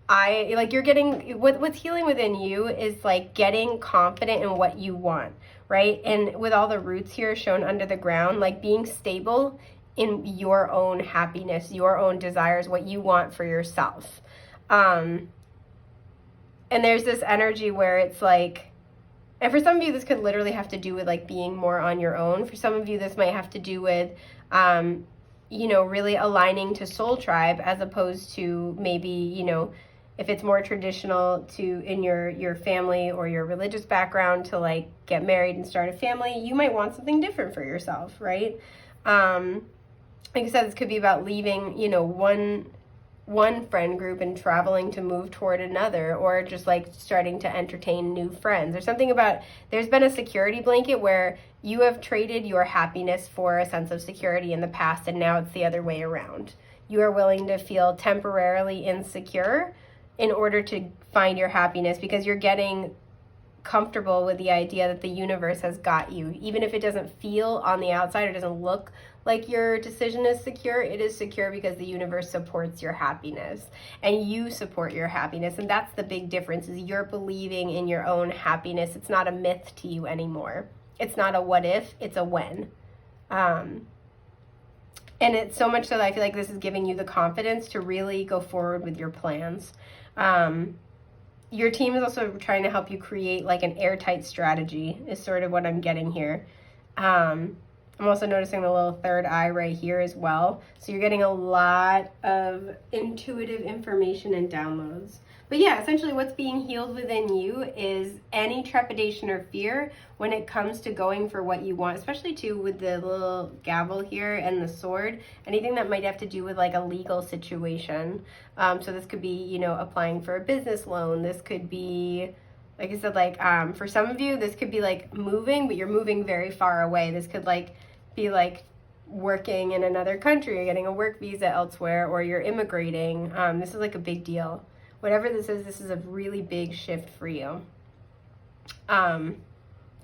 You're getting, what's healing within you is like getting confident in what you want, right? And with all the roots here shown under the ground, like being stable in your own happiness, your own desires, what you want for yourself. And there's this energy where it's like, and for some of you, this could literally have to do with like being more on your own. For some of you, this might have to do with, really aligning to soul tribe, as opposed to maybe, if it's more traditional to in your family or your religious background to like get married and start a family, you might want something different for yourself, right? Like I said, this could be about leaving, one friend group and traveling to move toward another, or just like starting to entertain new friends. There's something about, there's been a security blanket where you have traded your happiness for a sense of security in the past, and now it's the other way around. You are willing to feel temporarily insecure in order to find your happiness, because you're getting comfortable with the idea that the universe has got you. Even if it doesn't feel on the outside or doesn't look like your decision is secure, it is secure because the universe supports your happiness and you support your happiness. And that's the big difference, is you're believing in your own happiness. It's not a myth to you anymore. It's not a what if, it's a when. And it's so much so that I feel like this is giving you the confidence to really go forward with your plans. Your team is also trying to help you create like an airtight strategy, is sort of what I'm getting here. I'm also noticing the little third eye right here as well. So you're getting a lot of intuitive information and downloads. But yeah, essentially what's being healed within you is any trepidation or fear when it comes to going for what you want, especially too with the little gavel here and the sword, anything that might have to do with like a legal situation. So this could be, applying for a business loan. This could be, like I said, like for some of you, this could be like moving, but you're moving very far away. This could like be like working in another country, or getting a work visa elsewhere, or you're immigrating. This is like a big deal. Whatever this is a really big shift for you. So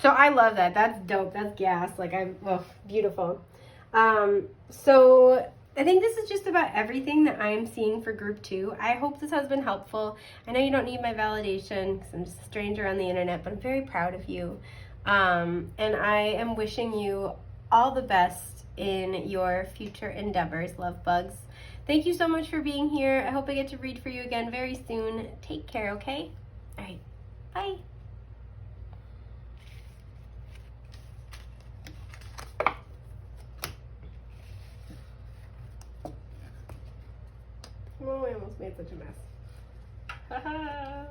I love that. That's dope. That's gas. Like beautiful. So I think this is just about everything that I'm seeing for group 2. I hope this has been helpful. I know you don't need my validation because I'm just a stranger on the internet, but I'm very proud of you. And I am wishing you all the best in your future endeavors, love bugs. Thank you so much for being here. I hope I get to read for you again very soon. Take care, okay? All right, bye. Oh, I almost made such a mess. Haha.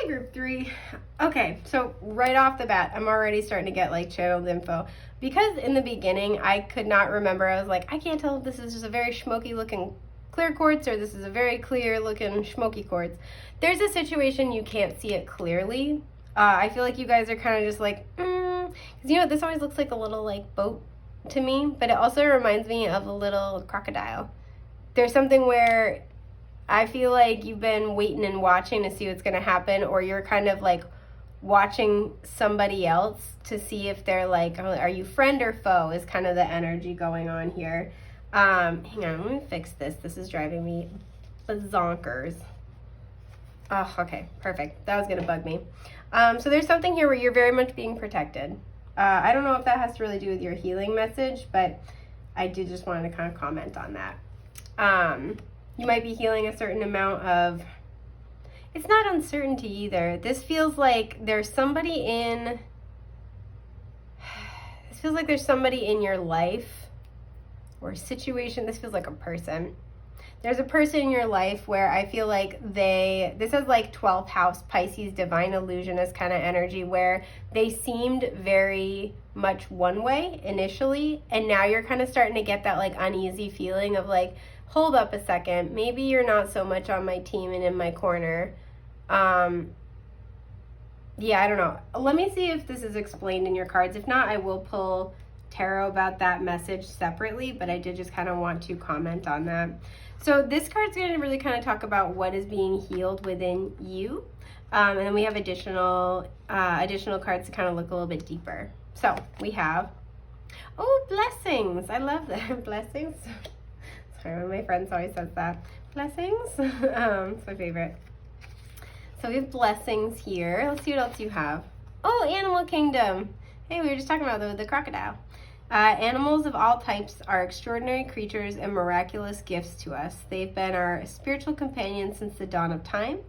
Group 3. Okay, so right off the bat, I'm already starting to get like channeled info, because in the beginning I could not remember. I was like, I can't tell if this is just a very smoky looking clear quartz or this is a very clear looking smoky quartz. There's a situation you can't see it clearly. I feel like you guys are kind of just like, because this always looks like a little like boat to me, but it also reminds me of a little crocodile. There's something where I feel like you've been waiting and watching to see what's going to happen, or you're kind of like watching somebody else to see if they're like, are you friend or foe, is kind of the energy going on here. Hang on, let me fix this. This is driving me bazonkers. Oh, okay, perfect. That was going to bug me. So there's something here where you're very much being protected. I don't know if that has to really do with your healing message, but I did just want to kind of comment on that. You might be healing a certain amount of, it's not uncertainty either. This feels like there's somebody in feels like there's somebody in your life or situation. This feels like a person. There's a person in your life where I feel like this is like 12th house Pisces divine illusionist kind of energy, where they seemed very much one way initially, and now you're kind of starting to get that like uneasy feeling of like, hold up a second, maybe you're not so much on my team and in my corner. Yeah, I don't know. Let me see if this is explained in your cards. If not, I will pull tarot about that message separately, but I did just kind of want to comment on that. So this card's going to really kind of talk about what is being healed within you. And then we have additional cards to kind of look a little bit deeper. So we have, oh, blessings. I love that. Blessings. Sorry, one of my friends always says that. Blessings. It's my favorite. So we have blessings here. Let's see what else you have. Oh, Animal Kingdom. Hey, we were just talking about the crocodile. Animals of all types are extraordinary creatures and miraculous gifts to us. They've been our spiritual companions since the dawn of time.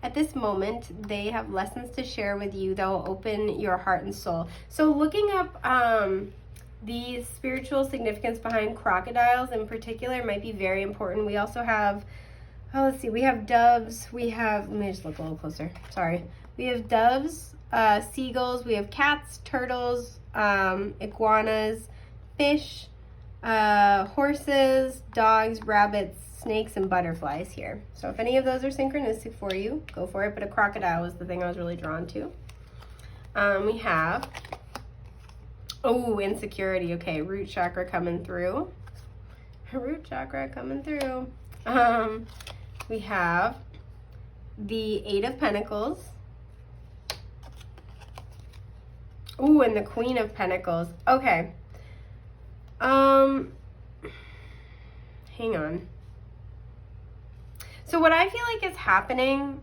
At this moment, they have lessons to share with you that will open your heart and soul. So looking up the spiritual significance behind crocodiles in particular might be very important. We also have, let's see, we have doves. We have, let me just look a little closer. Sorry. We have doves, seagulls. We have cats, turtles, iguanas, fish, horses, dogs, rabbits, snakes, and butterflies here. So if any of those are synchronistic for you, go for it. But a crocodile was the thing I was really drawn to. We have, oh, insecurity. Okay, root chakra coming through. Root chakra coming through. We have the Eight of Pentacles. Ooh, and the Queen of Pentacles. Okay. Hang on. So what I feel like is happening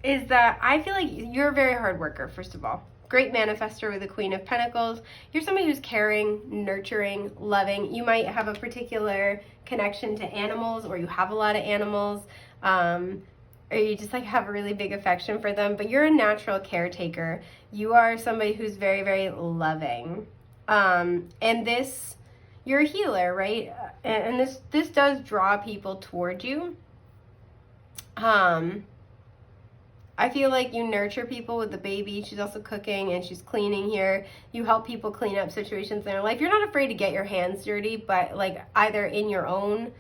is that I feel like you're a very hard worker, first of all. Great manifester with the Queen of Pentacles. You're somebody who's caring, nurturing, loving. You might have a particular connection to animals, or you have a lot of animals. Or you just like have a really big affection for them, but you're a natural caretaker. You are somebody who's very, very loving. And this, you're a healer, right? And this does draw people toward you. I feel like you nurture people with the baby. She's also cooking and she's cleaning here. You help people clean up situations in their life. You're not afraid to get your hands dirty, but like either in your own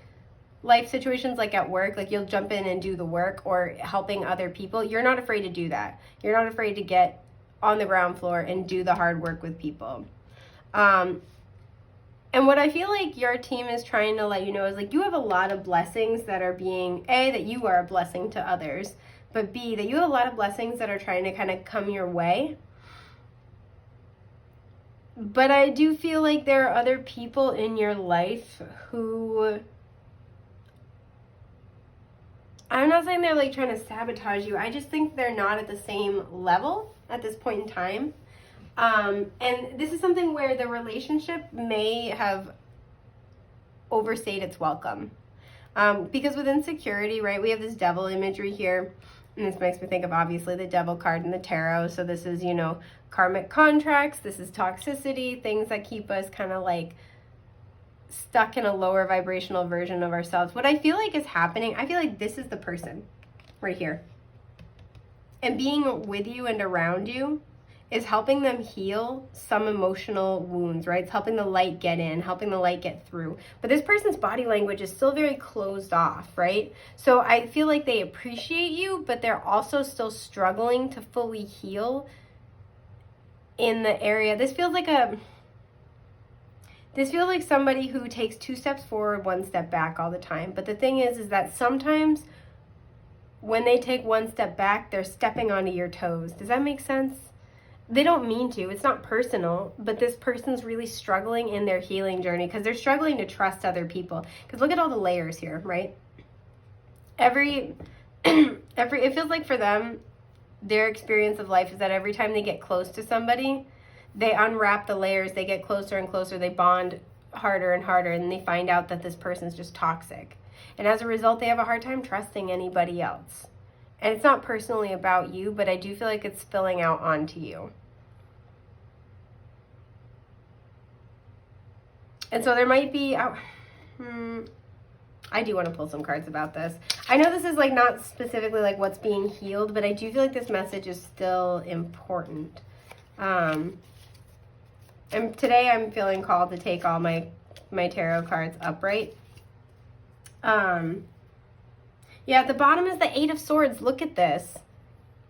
life situations, like at work, like you'll jump in and do the work, or helping other people. You're not afraid to do that. You're not afraid to get on the ground floor and do the hard work with people. And what I feel like your team is trying to let you know is like you have a lot of blessings that are being, A, that you are a blessing to others, but B, that you have a lot of blessings that are trying to kind of come your way. But I do feel like there are other people in your life who, I'm not saying they're like trying to sabotage you. I just think they're not at the same level at this point in time. And this is something where the relationship may have overstayed its welcome. Because with insecurity, right, we have this devil imagery here. And this makes me think of obviously the devil card in the tarot. So this is, you know, karmic contracts. This is toxicity, things that keep us kind of like stuck in a lower vibrational version of ourselves. What I feel like is happening, I feel like this is the person right here. And being with you and around you is helping them heal some emotional wounds, right? It's helping the light get in, helping the light get through. But this person's body language is still very closed off, right? So I feel like they appreciate you, but they're also still struggling to fully heal in the area. This feels like somebody who takes 2 steps forward, 1 step back all the time. But the thing is that sometimes when they take 1 step back, they're stepping onto your toes. Does that make sense? They don't mean to. It's not personal, but this person's really struggling in their healing journey because they're struggling to trust other people. Because look at all the layers here, right? It feels like for them, their experience of life is that every time they get close to somebody, they unwrap the layers, they get closer and closer, they bond harder and harder, and they find out that this person's just toxic. And as a result, they have a hard time trusting anybody else. And it's not personally about you, but I do feel like it's spilling out onto you. And so there might be, I do want to pull some cards about this. I know this is like not specifically like what's being healed, but I do feel like this message is still important. And today I'm feeling called to take all my tarot cards upright. Yeah, at the bottom is the Eight of Swords. Look at this.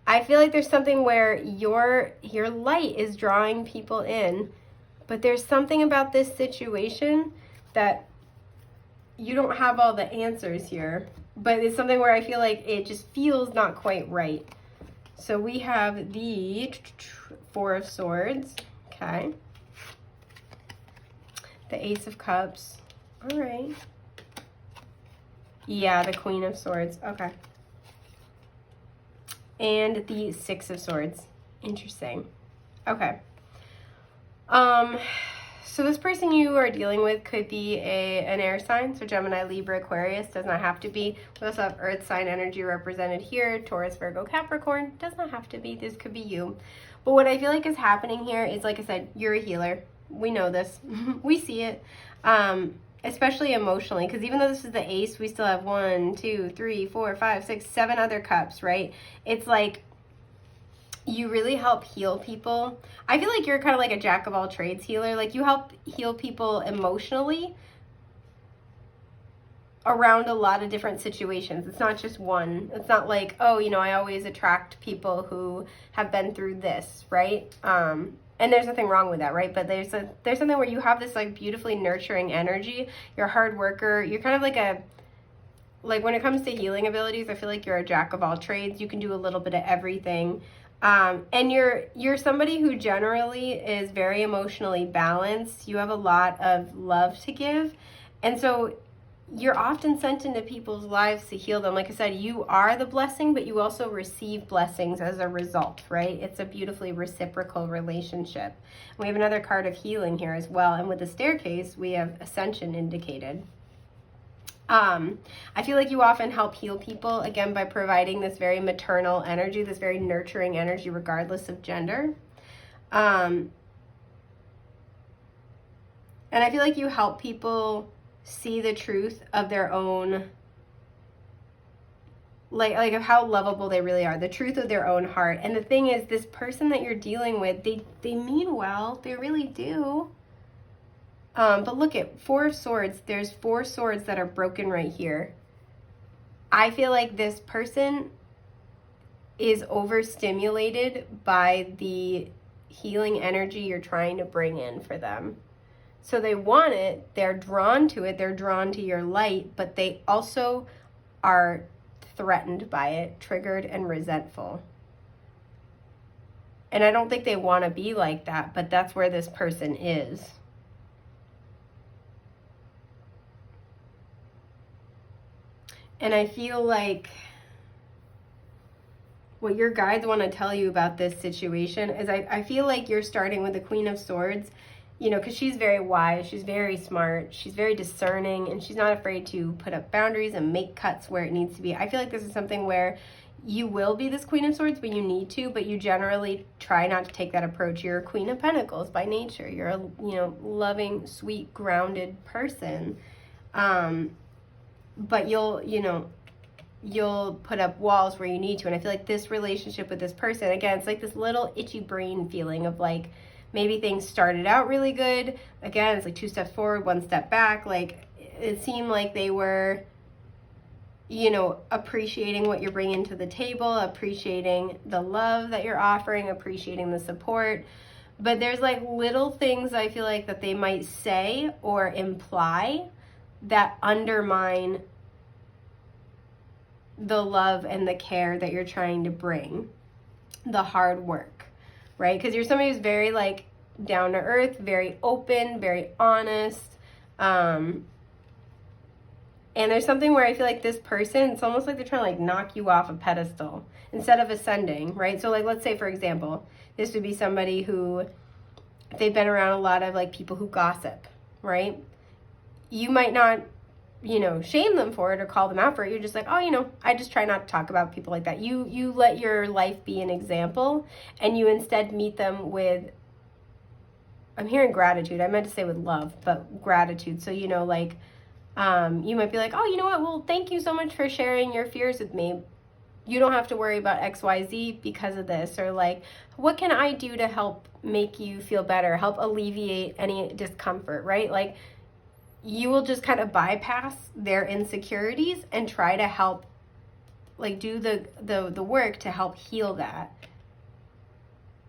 I feel like there's something where your light is drawing people in, but there's something about this situation that you don't have all the answers here, but it's something where I feel like it just feels not quite right. So we have the Four of Swords, okay. The Ace of Cups, all right. Yeah, the Queen of Swords, okay. And the Six of Swords, interesting. Okay. So this person you are dealing with could be an air sign, so Gemini, Libra, Aquarius, does not have to be. We also have earth sign energy represented here, Taurus, Virgo, Capricorn, does not have to be. This could be you. But what I feel like is happening here is, like I said, you're a healer. We know this. We see it, especially emotionally, because even though this is the Ace, we still have 1, 2, 3, 4, 5, 6, 7 other cups, right? It's like you really help heal people. I feel like you're kind of like a jack of all trades healer. Like you help heal people emotionally around a lot of different situations. It's not just one. It's not like, oh, you know, I always attract people who have been through this, right? And there's nothing wrong with that, right? But there's something where you have this like beautifully nurturing energy. You're a hard worker. You're kind of like when it comes to healing abilities, I feel like you're a jack of all trades. You can do a little bit of everything. And you're somebody who generally is very emotionally balanced. You have a lot of love to give. And so you're often sent into people's lives to heal them. Like I said, you are the blessing, but you also receive blessings as a result, right? It's a beautifully reciprocal relationship. We have another card of healing here as well. And with the staircase, we have ascension indicated. I feel like you often help heal people, again, by providing this very maternal energy, this very nurturing energy, regardless of gender. And I feel like you help people see the truth of their own, like of how lovable they really are, the truth of their own heart. And the thing is, this person that you're dealing with, they mean well, they really do. But look at Four of Swords. There's 4 swords that are broken right here. I feel like this person is overstimulated by the healing energy you're trying to bring in for them. So they want it, they're drawn to it, they're drawn to your light, but they also are threatened by it, triggered and resentful. And I don't think they want to be like that, but that's where this person is. And I feel like what your guides want to tell you about this situation is I feel like you're starting with the Queen of Swords, you know, because she's very wise, she's very smart, she's very discerning, and she's not afraid to put up boundaries and make cuts where it needs to be. I feel like this is something where you will be this Queen of Swords, but you need to, but you generally try not to take that approach. You're a Queen of Pentacles by nature. You're a, you know, loving, sweet, grounded person. But you'll put up walls where you need to. And I feel like this relationship with this person, again, it's like this little itchy brain feeling of like, maybe things started out really good. Again, it's like 2 steps forward, 1 step back. Like it seemed like they were, you know, appreciating what you're bringing to the table, appreciating the love that you're offering, appreciating the support. But there's like little things I feel like that they might say or imply that undermine the love and the care that you're trying to bring, the hard work, right? Because you're somebody who's very like down to earth, very open, very honest. And there's something where I feel like this person, it's almost like they're trying to like knock you off a pedestal instead of ascending, right? So like, let's say for example, this would be somebody who, they've been around a lot of like people who gossip, right? You might not, you know, shame them for it or call them out for it. You're just like, oh, you know, I just try not to talk about people like that. You let your life be an example, and you instead meet them with I'm hearing gratitude. I meant to say with love, but gratitude. So, you know, like, you might be like, oh, you know what? Well, thank you so much for sharing your fears with me. You don't have to worry about XYZ because of this. Or like, what can I do to help make you feel better? Help alleviate any discomfort, right? Like, you will just kind of bypass their insecurities and try to help, like, do the work to help heal that.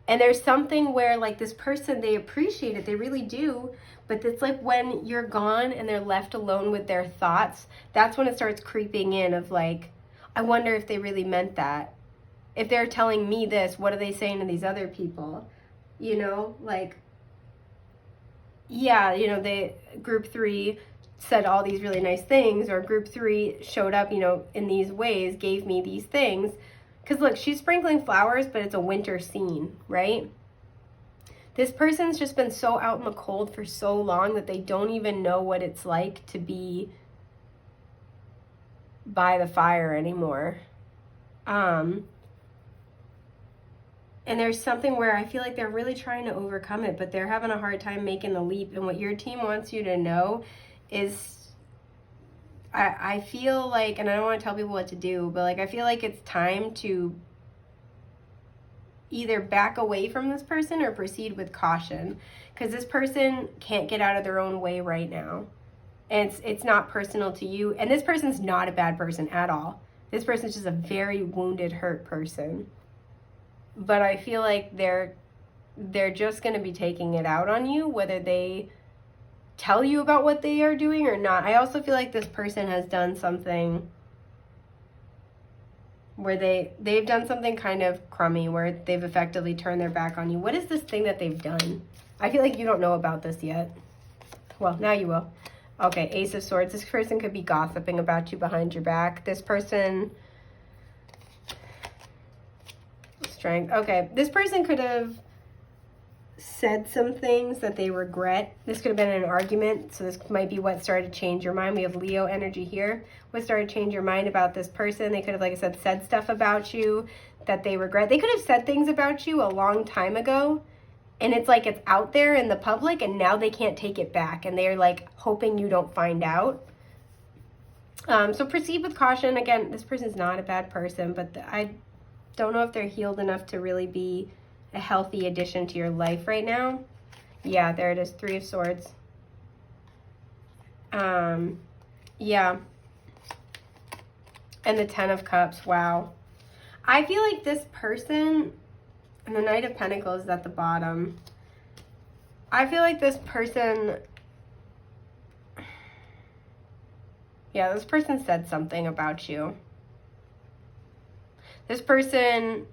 And there's something where, like, this person, they appreciate it, they really do, but it's like when you're gone and they're left alone with their thoughts, that's when it starts creeping in of like, I wonder if they really meant that. If they're telling me this, what are they saying to these other people? You know, like, yeah, you know, group 3 said all these really nice things, or group 3 showed up, you know, in these ways, gave me these things. Because look, she's sprinkling flowers, but it's a winter scene, right? This person's just been so out in the cold for so long that they don't even know what it's like to be by the fire anymore. And there's something where I feel like they're really trying to overcome it, but they're having a hard time making the leap. And what your team wants you to know is, I feel like, and I don't want to tell people what to do, but like, I feel like it's time to either back away from this person or proceed with caution, because this person can't get out of their own way right now. And it's not personal to you. And this person's not a bad person at all. This person's just a very wounded, hurt person. But I feel like they're just going to be taking it out on you, whether they tell you about what they are doing or not. I also feel like this person has done something where they've done something kind of crummy, where they've effectively turned their back on you. What is this thing that they've done? I feel like you don't know about this yet. Well, now you will. Okay, Ace of Swords. This person could be gossiping about you behind your back. This person... Strength. Okay, this person could have said some things that they regret. This could have been an argument, so this might be what started to change your mind. We have Leo energy here. What started to change your mind about this person? They could have, like I said stuff about you that they regret. They could have said things about you a long time ago, and it's like it's out there in the public, and now they can't take it back, and they're like hoping you don't find out. So proceed with caution. Again, this person's not a bad person, but I don't know if they're healed enough to really be a healthy addition to your life right now. Yeah, there it is. 3 of Swords. Yeah. And the 10 of Cups. Wow. I feel like this person, and the Knight of Pentacles is at the bottom. I feel like this person, yeah, this person said something about you. This person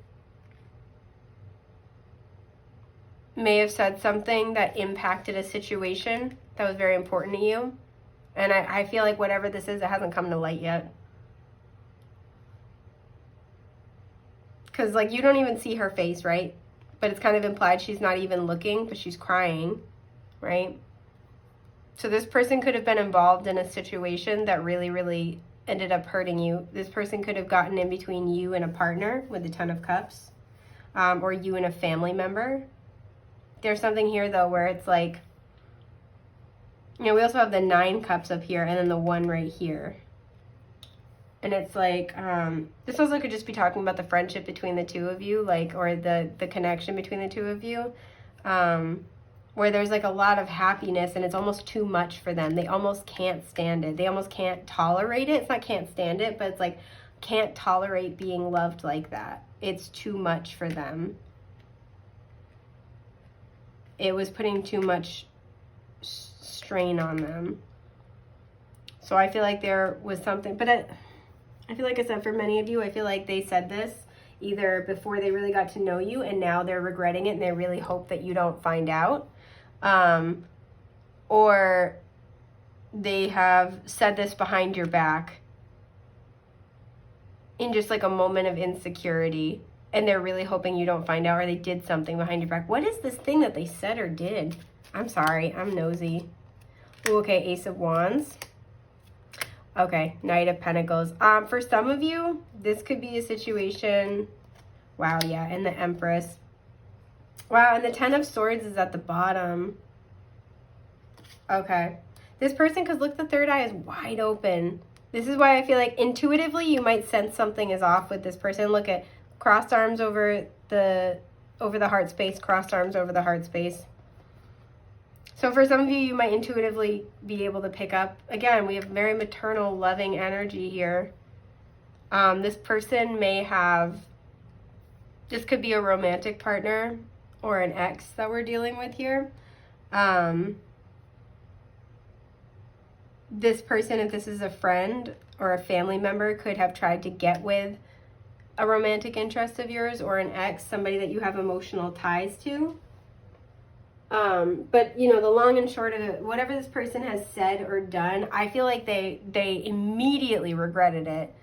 may have said something that impacted a situation that was very important to you. And I feel like whatever this is, it hasn't come to light yet. Because, like, you don't even see her face, right? But it's kind of implied she's not even looking, but she's crying, right? So this person could have been involved in a situation that really, really ended up hurting you. This person could have gotten in between you and a partner with the 10 of Cups, or you and a family member. There's something here, though, where it's like, you know, we also have the 9 cups up here and then the 1 right here. And it's like, this also could just be talking about the friendship between the two of you, like, or the connection between the two of you, where there's like a lot of happiness and it's almost too much for them. They almost can't stand it. They almost can't tolerate it. It's not can't stand it, but it's like can't tolerate being loved like that. It's too much for them. It was putting too much strain on them. So I feel like there was something, but I feel like I said, for many of you, I feel like they said this either before they really got to know you and now they're regretting it and they really hope that you don't find out. Or they have said this behind your back in just like a moment of insecurity, and they're really hoping you don't find out, or they did something behind your back. What is this thing that they said or did? I'm sorry, I'm nosy. Ooh, okay, Ace of Wands. Okay, Knight of Pentacles. For some of you, this could be a situation. Wow, yeah, and the Empress. Wow, and the 10 of Swords is at the bottom. Okay. This person, because look, the third eye is wide open. This is why I feel like intuitively you might sense something is off with this person. Look at crossed arms over the heart space, crossed arms over the heart space. So for some of you, you might intuitively be able to pick up. Again, we have very maternal, loving energy here. This person may have, this could be a romantic partner or an ex that we're dealing with here. This person, if this is a friend or a family member, could have tried to get with a romantic interest of yours or an ex, somebody that you have emotional ties to. But you know, the long and short of it, whatever this person has said or done, I feel like they immediately regretted it.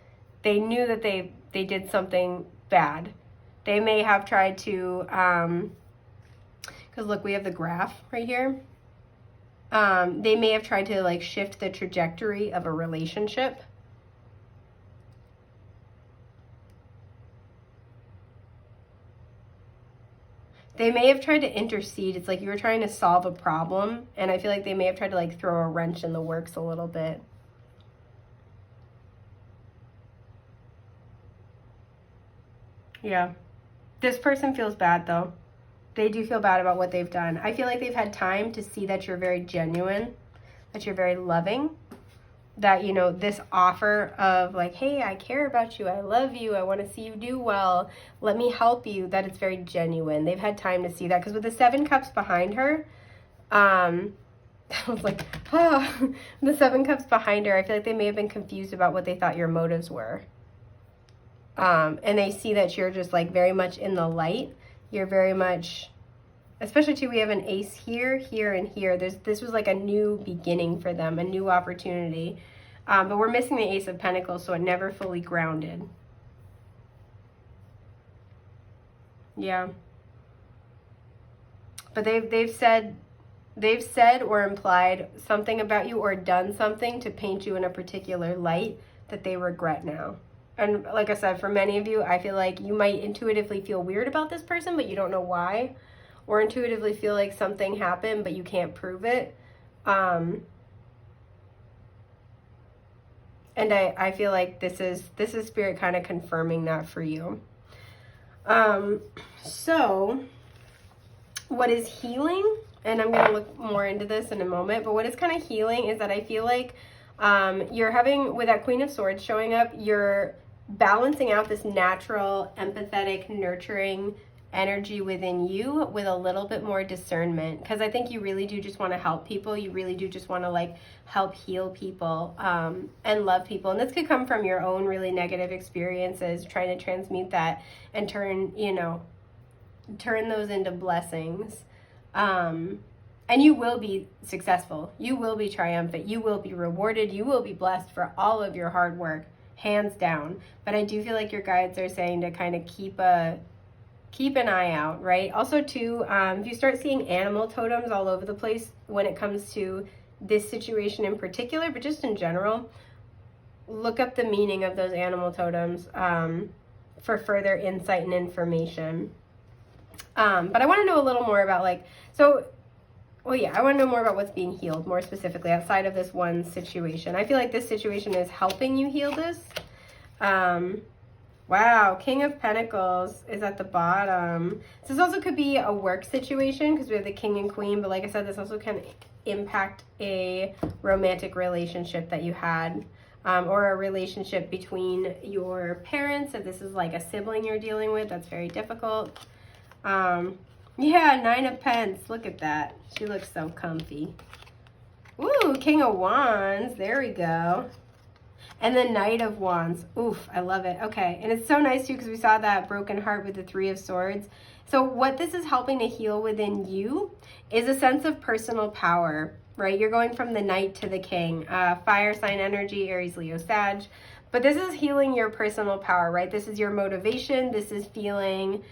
They knew that they did something bad. They may have tried to, because look, we have the graph right here. They may have tried to like shift the trajectory of a relationship. They may have tried to intercede. It's like you were trying to solve a problem, and I feel like they may have tried to like throw a wrench in the works a little bit. Yeah. This person feels bad though. They do feel bad about what they've done. I feel like they've had time to see that you're very genuine, that you're very loving, that, you know, this offer of like, hey, I care about you, I love you, I want to see you do well, let me help you, that it's very genuine. They've had time to see that, because with the 7 cups behind her, I was like, oh, the 7 cups behind her, I feel like they may have been confused about what they thought your motives were. And they see that you're just like very much in the light. You're very much, especially too, we have an ace here, here, and here. This was like a new beginning for them, a new opportunity. But we're missing the Ace of Pentacles, so it never fully grounded. Yeah. But they've said or implied something about you or done something to paint you in a particular light that they regret now. And like I said, for many of you, I feel like you might intuitively feel weird about this person, but you don't know why. Or intuitively feel like something happened, but you can't prove it. And I feel like this is Spirit kind of confirming that for you. So what is healing? And I'm going to look more into this in a moment, but what is kind of healing is that I feel like you're having, with that Queen of Swords showing up, you're balancing out this natural, empathetic, nurturing energy within you with a little bit more discernment, because I think you really do just want to help people. You really do just want to like help heal people and love people. And this could come from your own really negative experiences, trying to transmute that and turn those into blessings. And you will be successful. You will be triumphant. You will be rewarded. You will be blessed for all of your hard work, hands down. But I do feel like your guides are saying to kind of keep an eye out, right? Also too, if you start seeing animal totems all over the place when it comes to this situation in particular, but just in general, look up the meaning of those animal totems for further insight and information. But I want to know a little more about I want to know more about what's being healed, more specifically outside of this one situation. I feel like this situation is helping you heal this. Wow, King of Pentacles is at the bottom. So this also could be a work situation because we have the King and Queen, but like I said, this also can impact a romantic relationship that you had, or a relationship between your parents. If this is like a sibling you're dealing with, that's very difficult. Yeah, 9 of Pence. Look at that. She looks so comfy. Ooh, King of Wands. There we go. And the Knight of Wands. Oof, I love it. Okay, and it's so nice too because we saw that broken heart with the 3 of Swords. So what this is helping to heal within you is a sense of personal power, right? You're going from the Knight to the King. Fire sign energy, Aries, Leo, Sag. But this is healing your personal power, right? This is your motivation. This is feeling...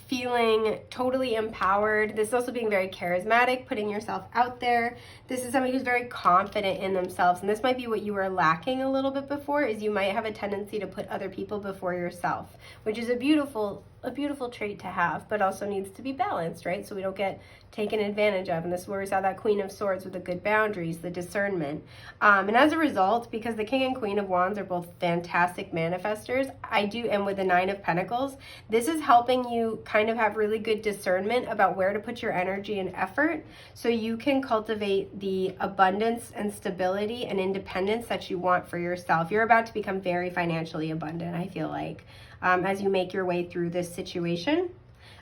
feeling totally empowered. This is also being very charismatic, putting yourself out there. This is somebody who's very confident in themselves. And this might be what you were lacking a little bit before, is you might have a tendency to put other people before yourself, which is a beautiful a beautiful trait to have, but also needs to be balanced, right? So we don't get taken advantage of. And this is where we saw that Queen of Swords with the good boundaries, the discernment. And as a result, because the King and Queen of Wands are both fantastic manifestors, and with the Nine of Pentacles, this is helping you kind of have really good discernment about where to put your energy and effort so you can cultivate the abundance and stability and independence that you want for yourself. You're about to become very financially abundant, I feel like, as you make your way through this situation.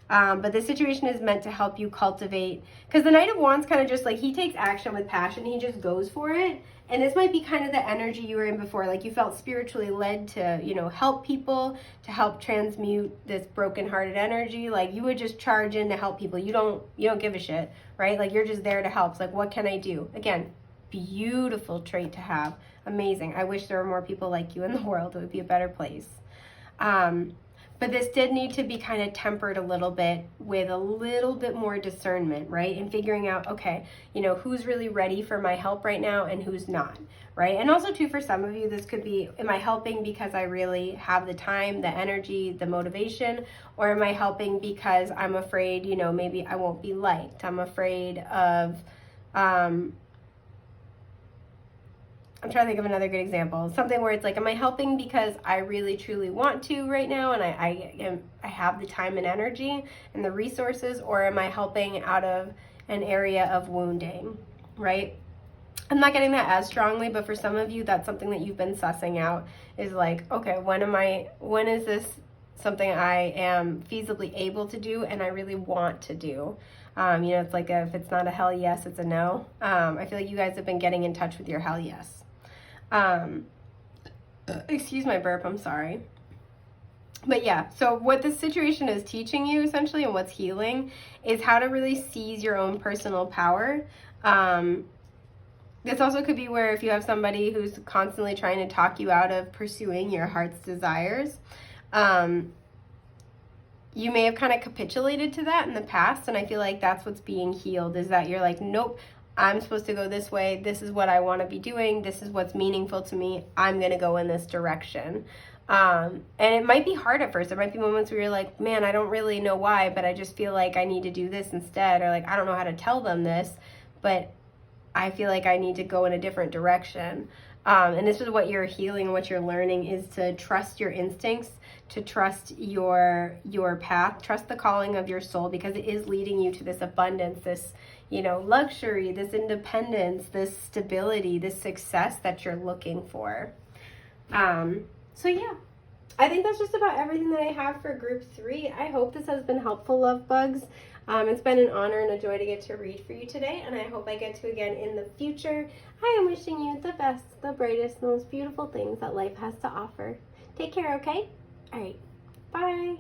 But this situation is meant to help you cultivate, because the Knight of Wands kind of just like, he takes action with passion, he just goes for it. And this might be kind of the energy you were in before, like you felt spiritually led to, you know, help people, to help transmute this brokenhearted energy. Like you would just charge in to help people. You don't give a shit, right? Like you're just there to help. It's like, what can I do? Again, beautiful trait to have. Amazing. I wish there were more people like you in the world. It would be a better place. But this did need to be kind of tempered a little bit with a little bit more discernment, right? And figuring out, okay, you know, who's really ready for my help right now and who's not, right? And also too, for some of you, this could be, am I helping because I really have the time, the energy, the motivation, or am I helping because I'm afraid, you know, maybe I won't be liked. I'm afraid of, I'm trying to think of another good example. Something where it's like, am I helping because I really truly want to right now and I have the time and energy and the resources, or am I helping out of an area of wounding, right? I'm not getting that as strongly, but for some of you, that's something that you've been sussing out, is like, okay, when is this something I am feasibly able to do and I really want to do? You know, it's like if it's not a hell yes, it's a no. I feel like you guys have been getting in touch with your hell yes. Excuse my burp, I'm sorry. But yeah, so what this situation is teaching you essentially, and what's healing, is how to really seize your own personal power. This also could be where if you have somebody who's constantly trying to talk you out of pursuing your heart's desires, you may have kind of capitulated to that in the past, and I feel like that's what's being healed, is that you're like, nope, I'm supposed to go this way. This is what I want to be doing. This is what's meaningful to me. I'm going to go in this direction. And it might be hard at first. There might be moments where you're like, man, I don't really know why, but I just feel like I need to do this instead. Or like, I don't know how to tell them this, but I feel like I need to go in a different direction. And this is what you're healing, what you're learning, is to trust your instincts, to trust your path, trust the calling of your soul, because it is leading you to this abundance, this, you know, luxury, this independence, this stability, this success that you're looking for. So yeah, I think that's just about everything that I have for group 3. I hope this has been helpful, love bugs. It's been an honor and a joy to get to read for you today, and I hope I get to again in the future. I am wishing you the best, the brightest, most beautiful things that life has to offer. Take care, okay? All right, bye.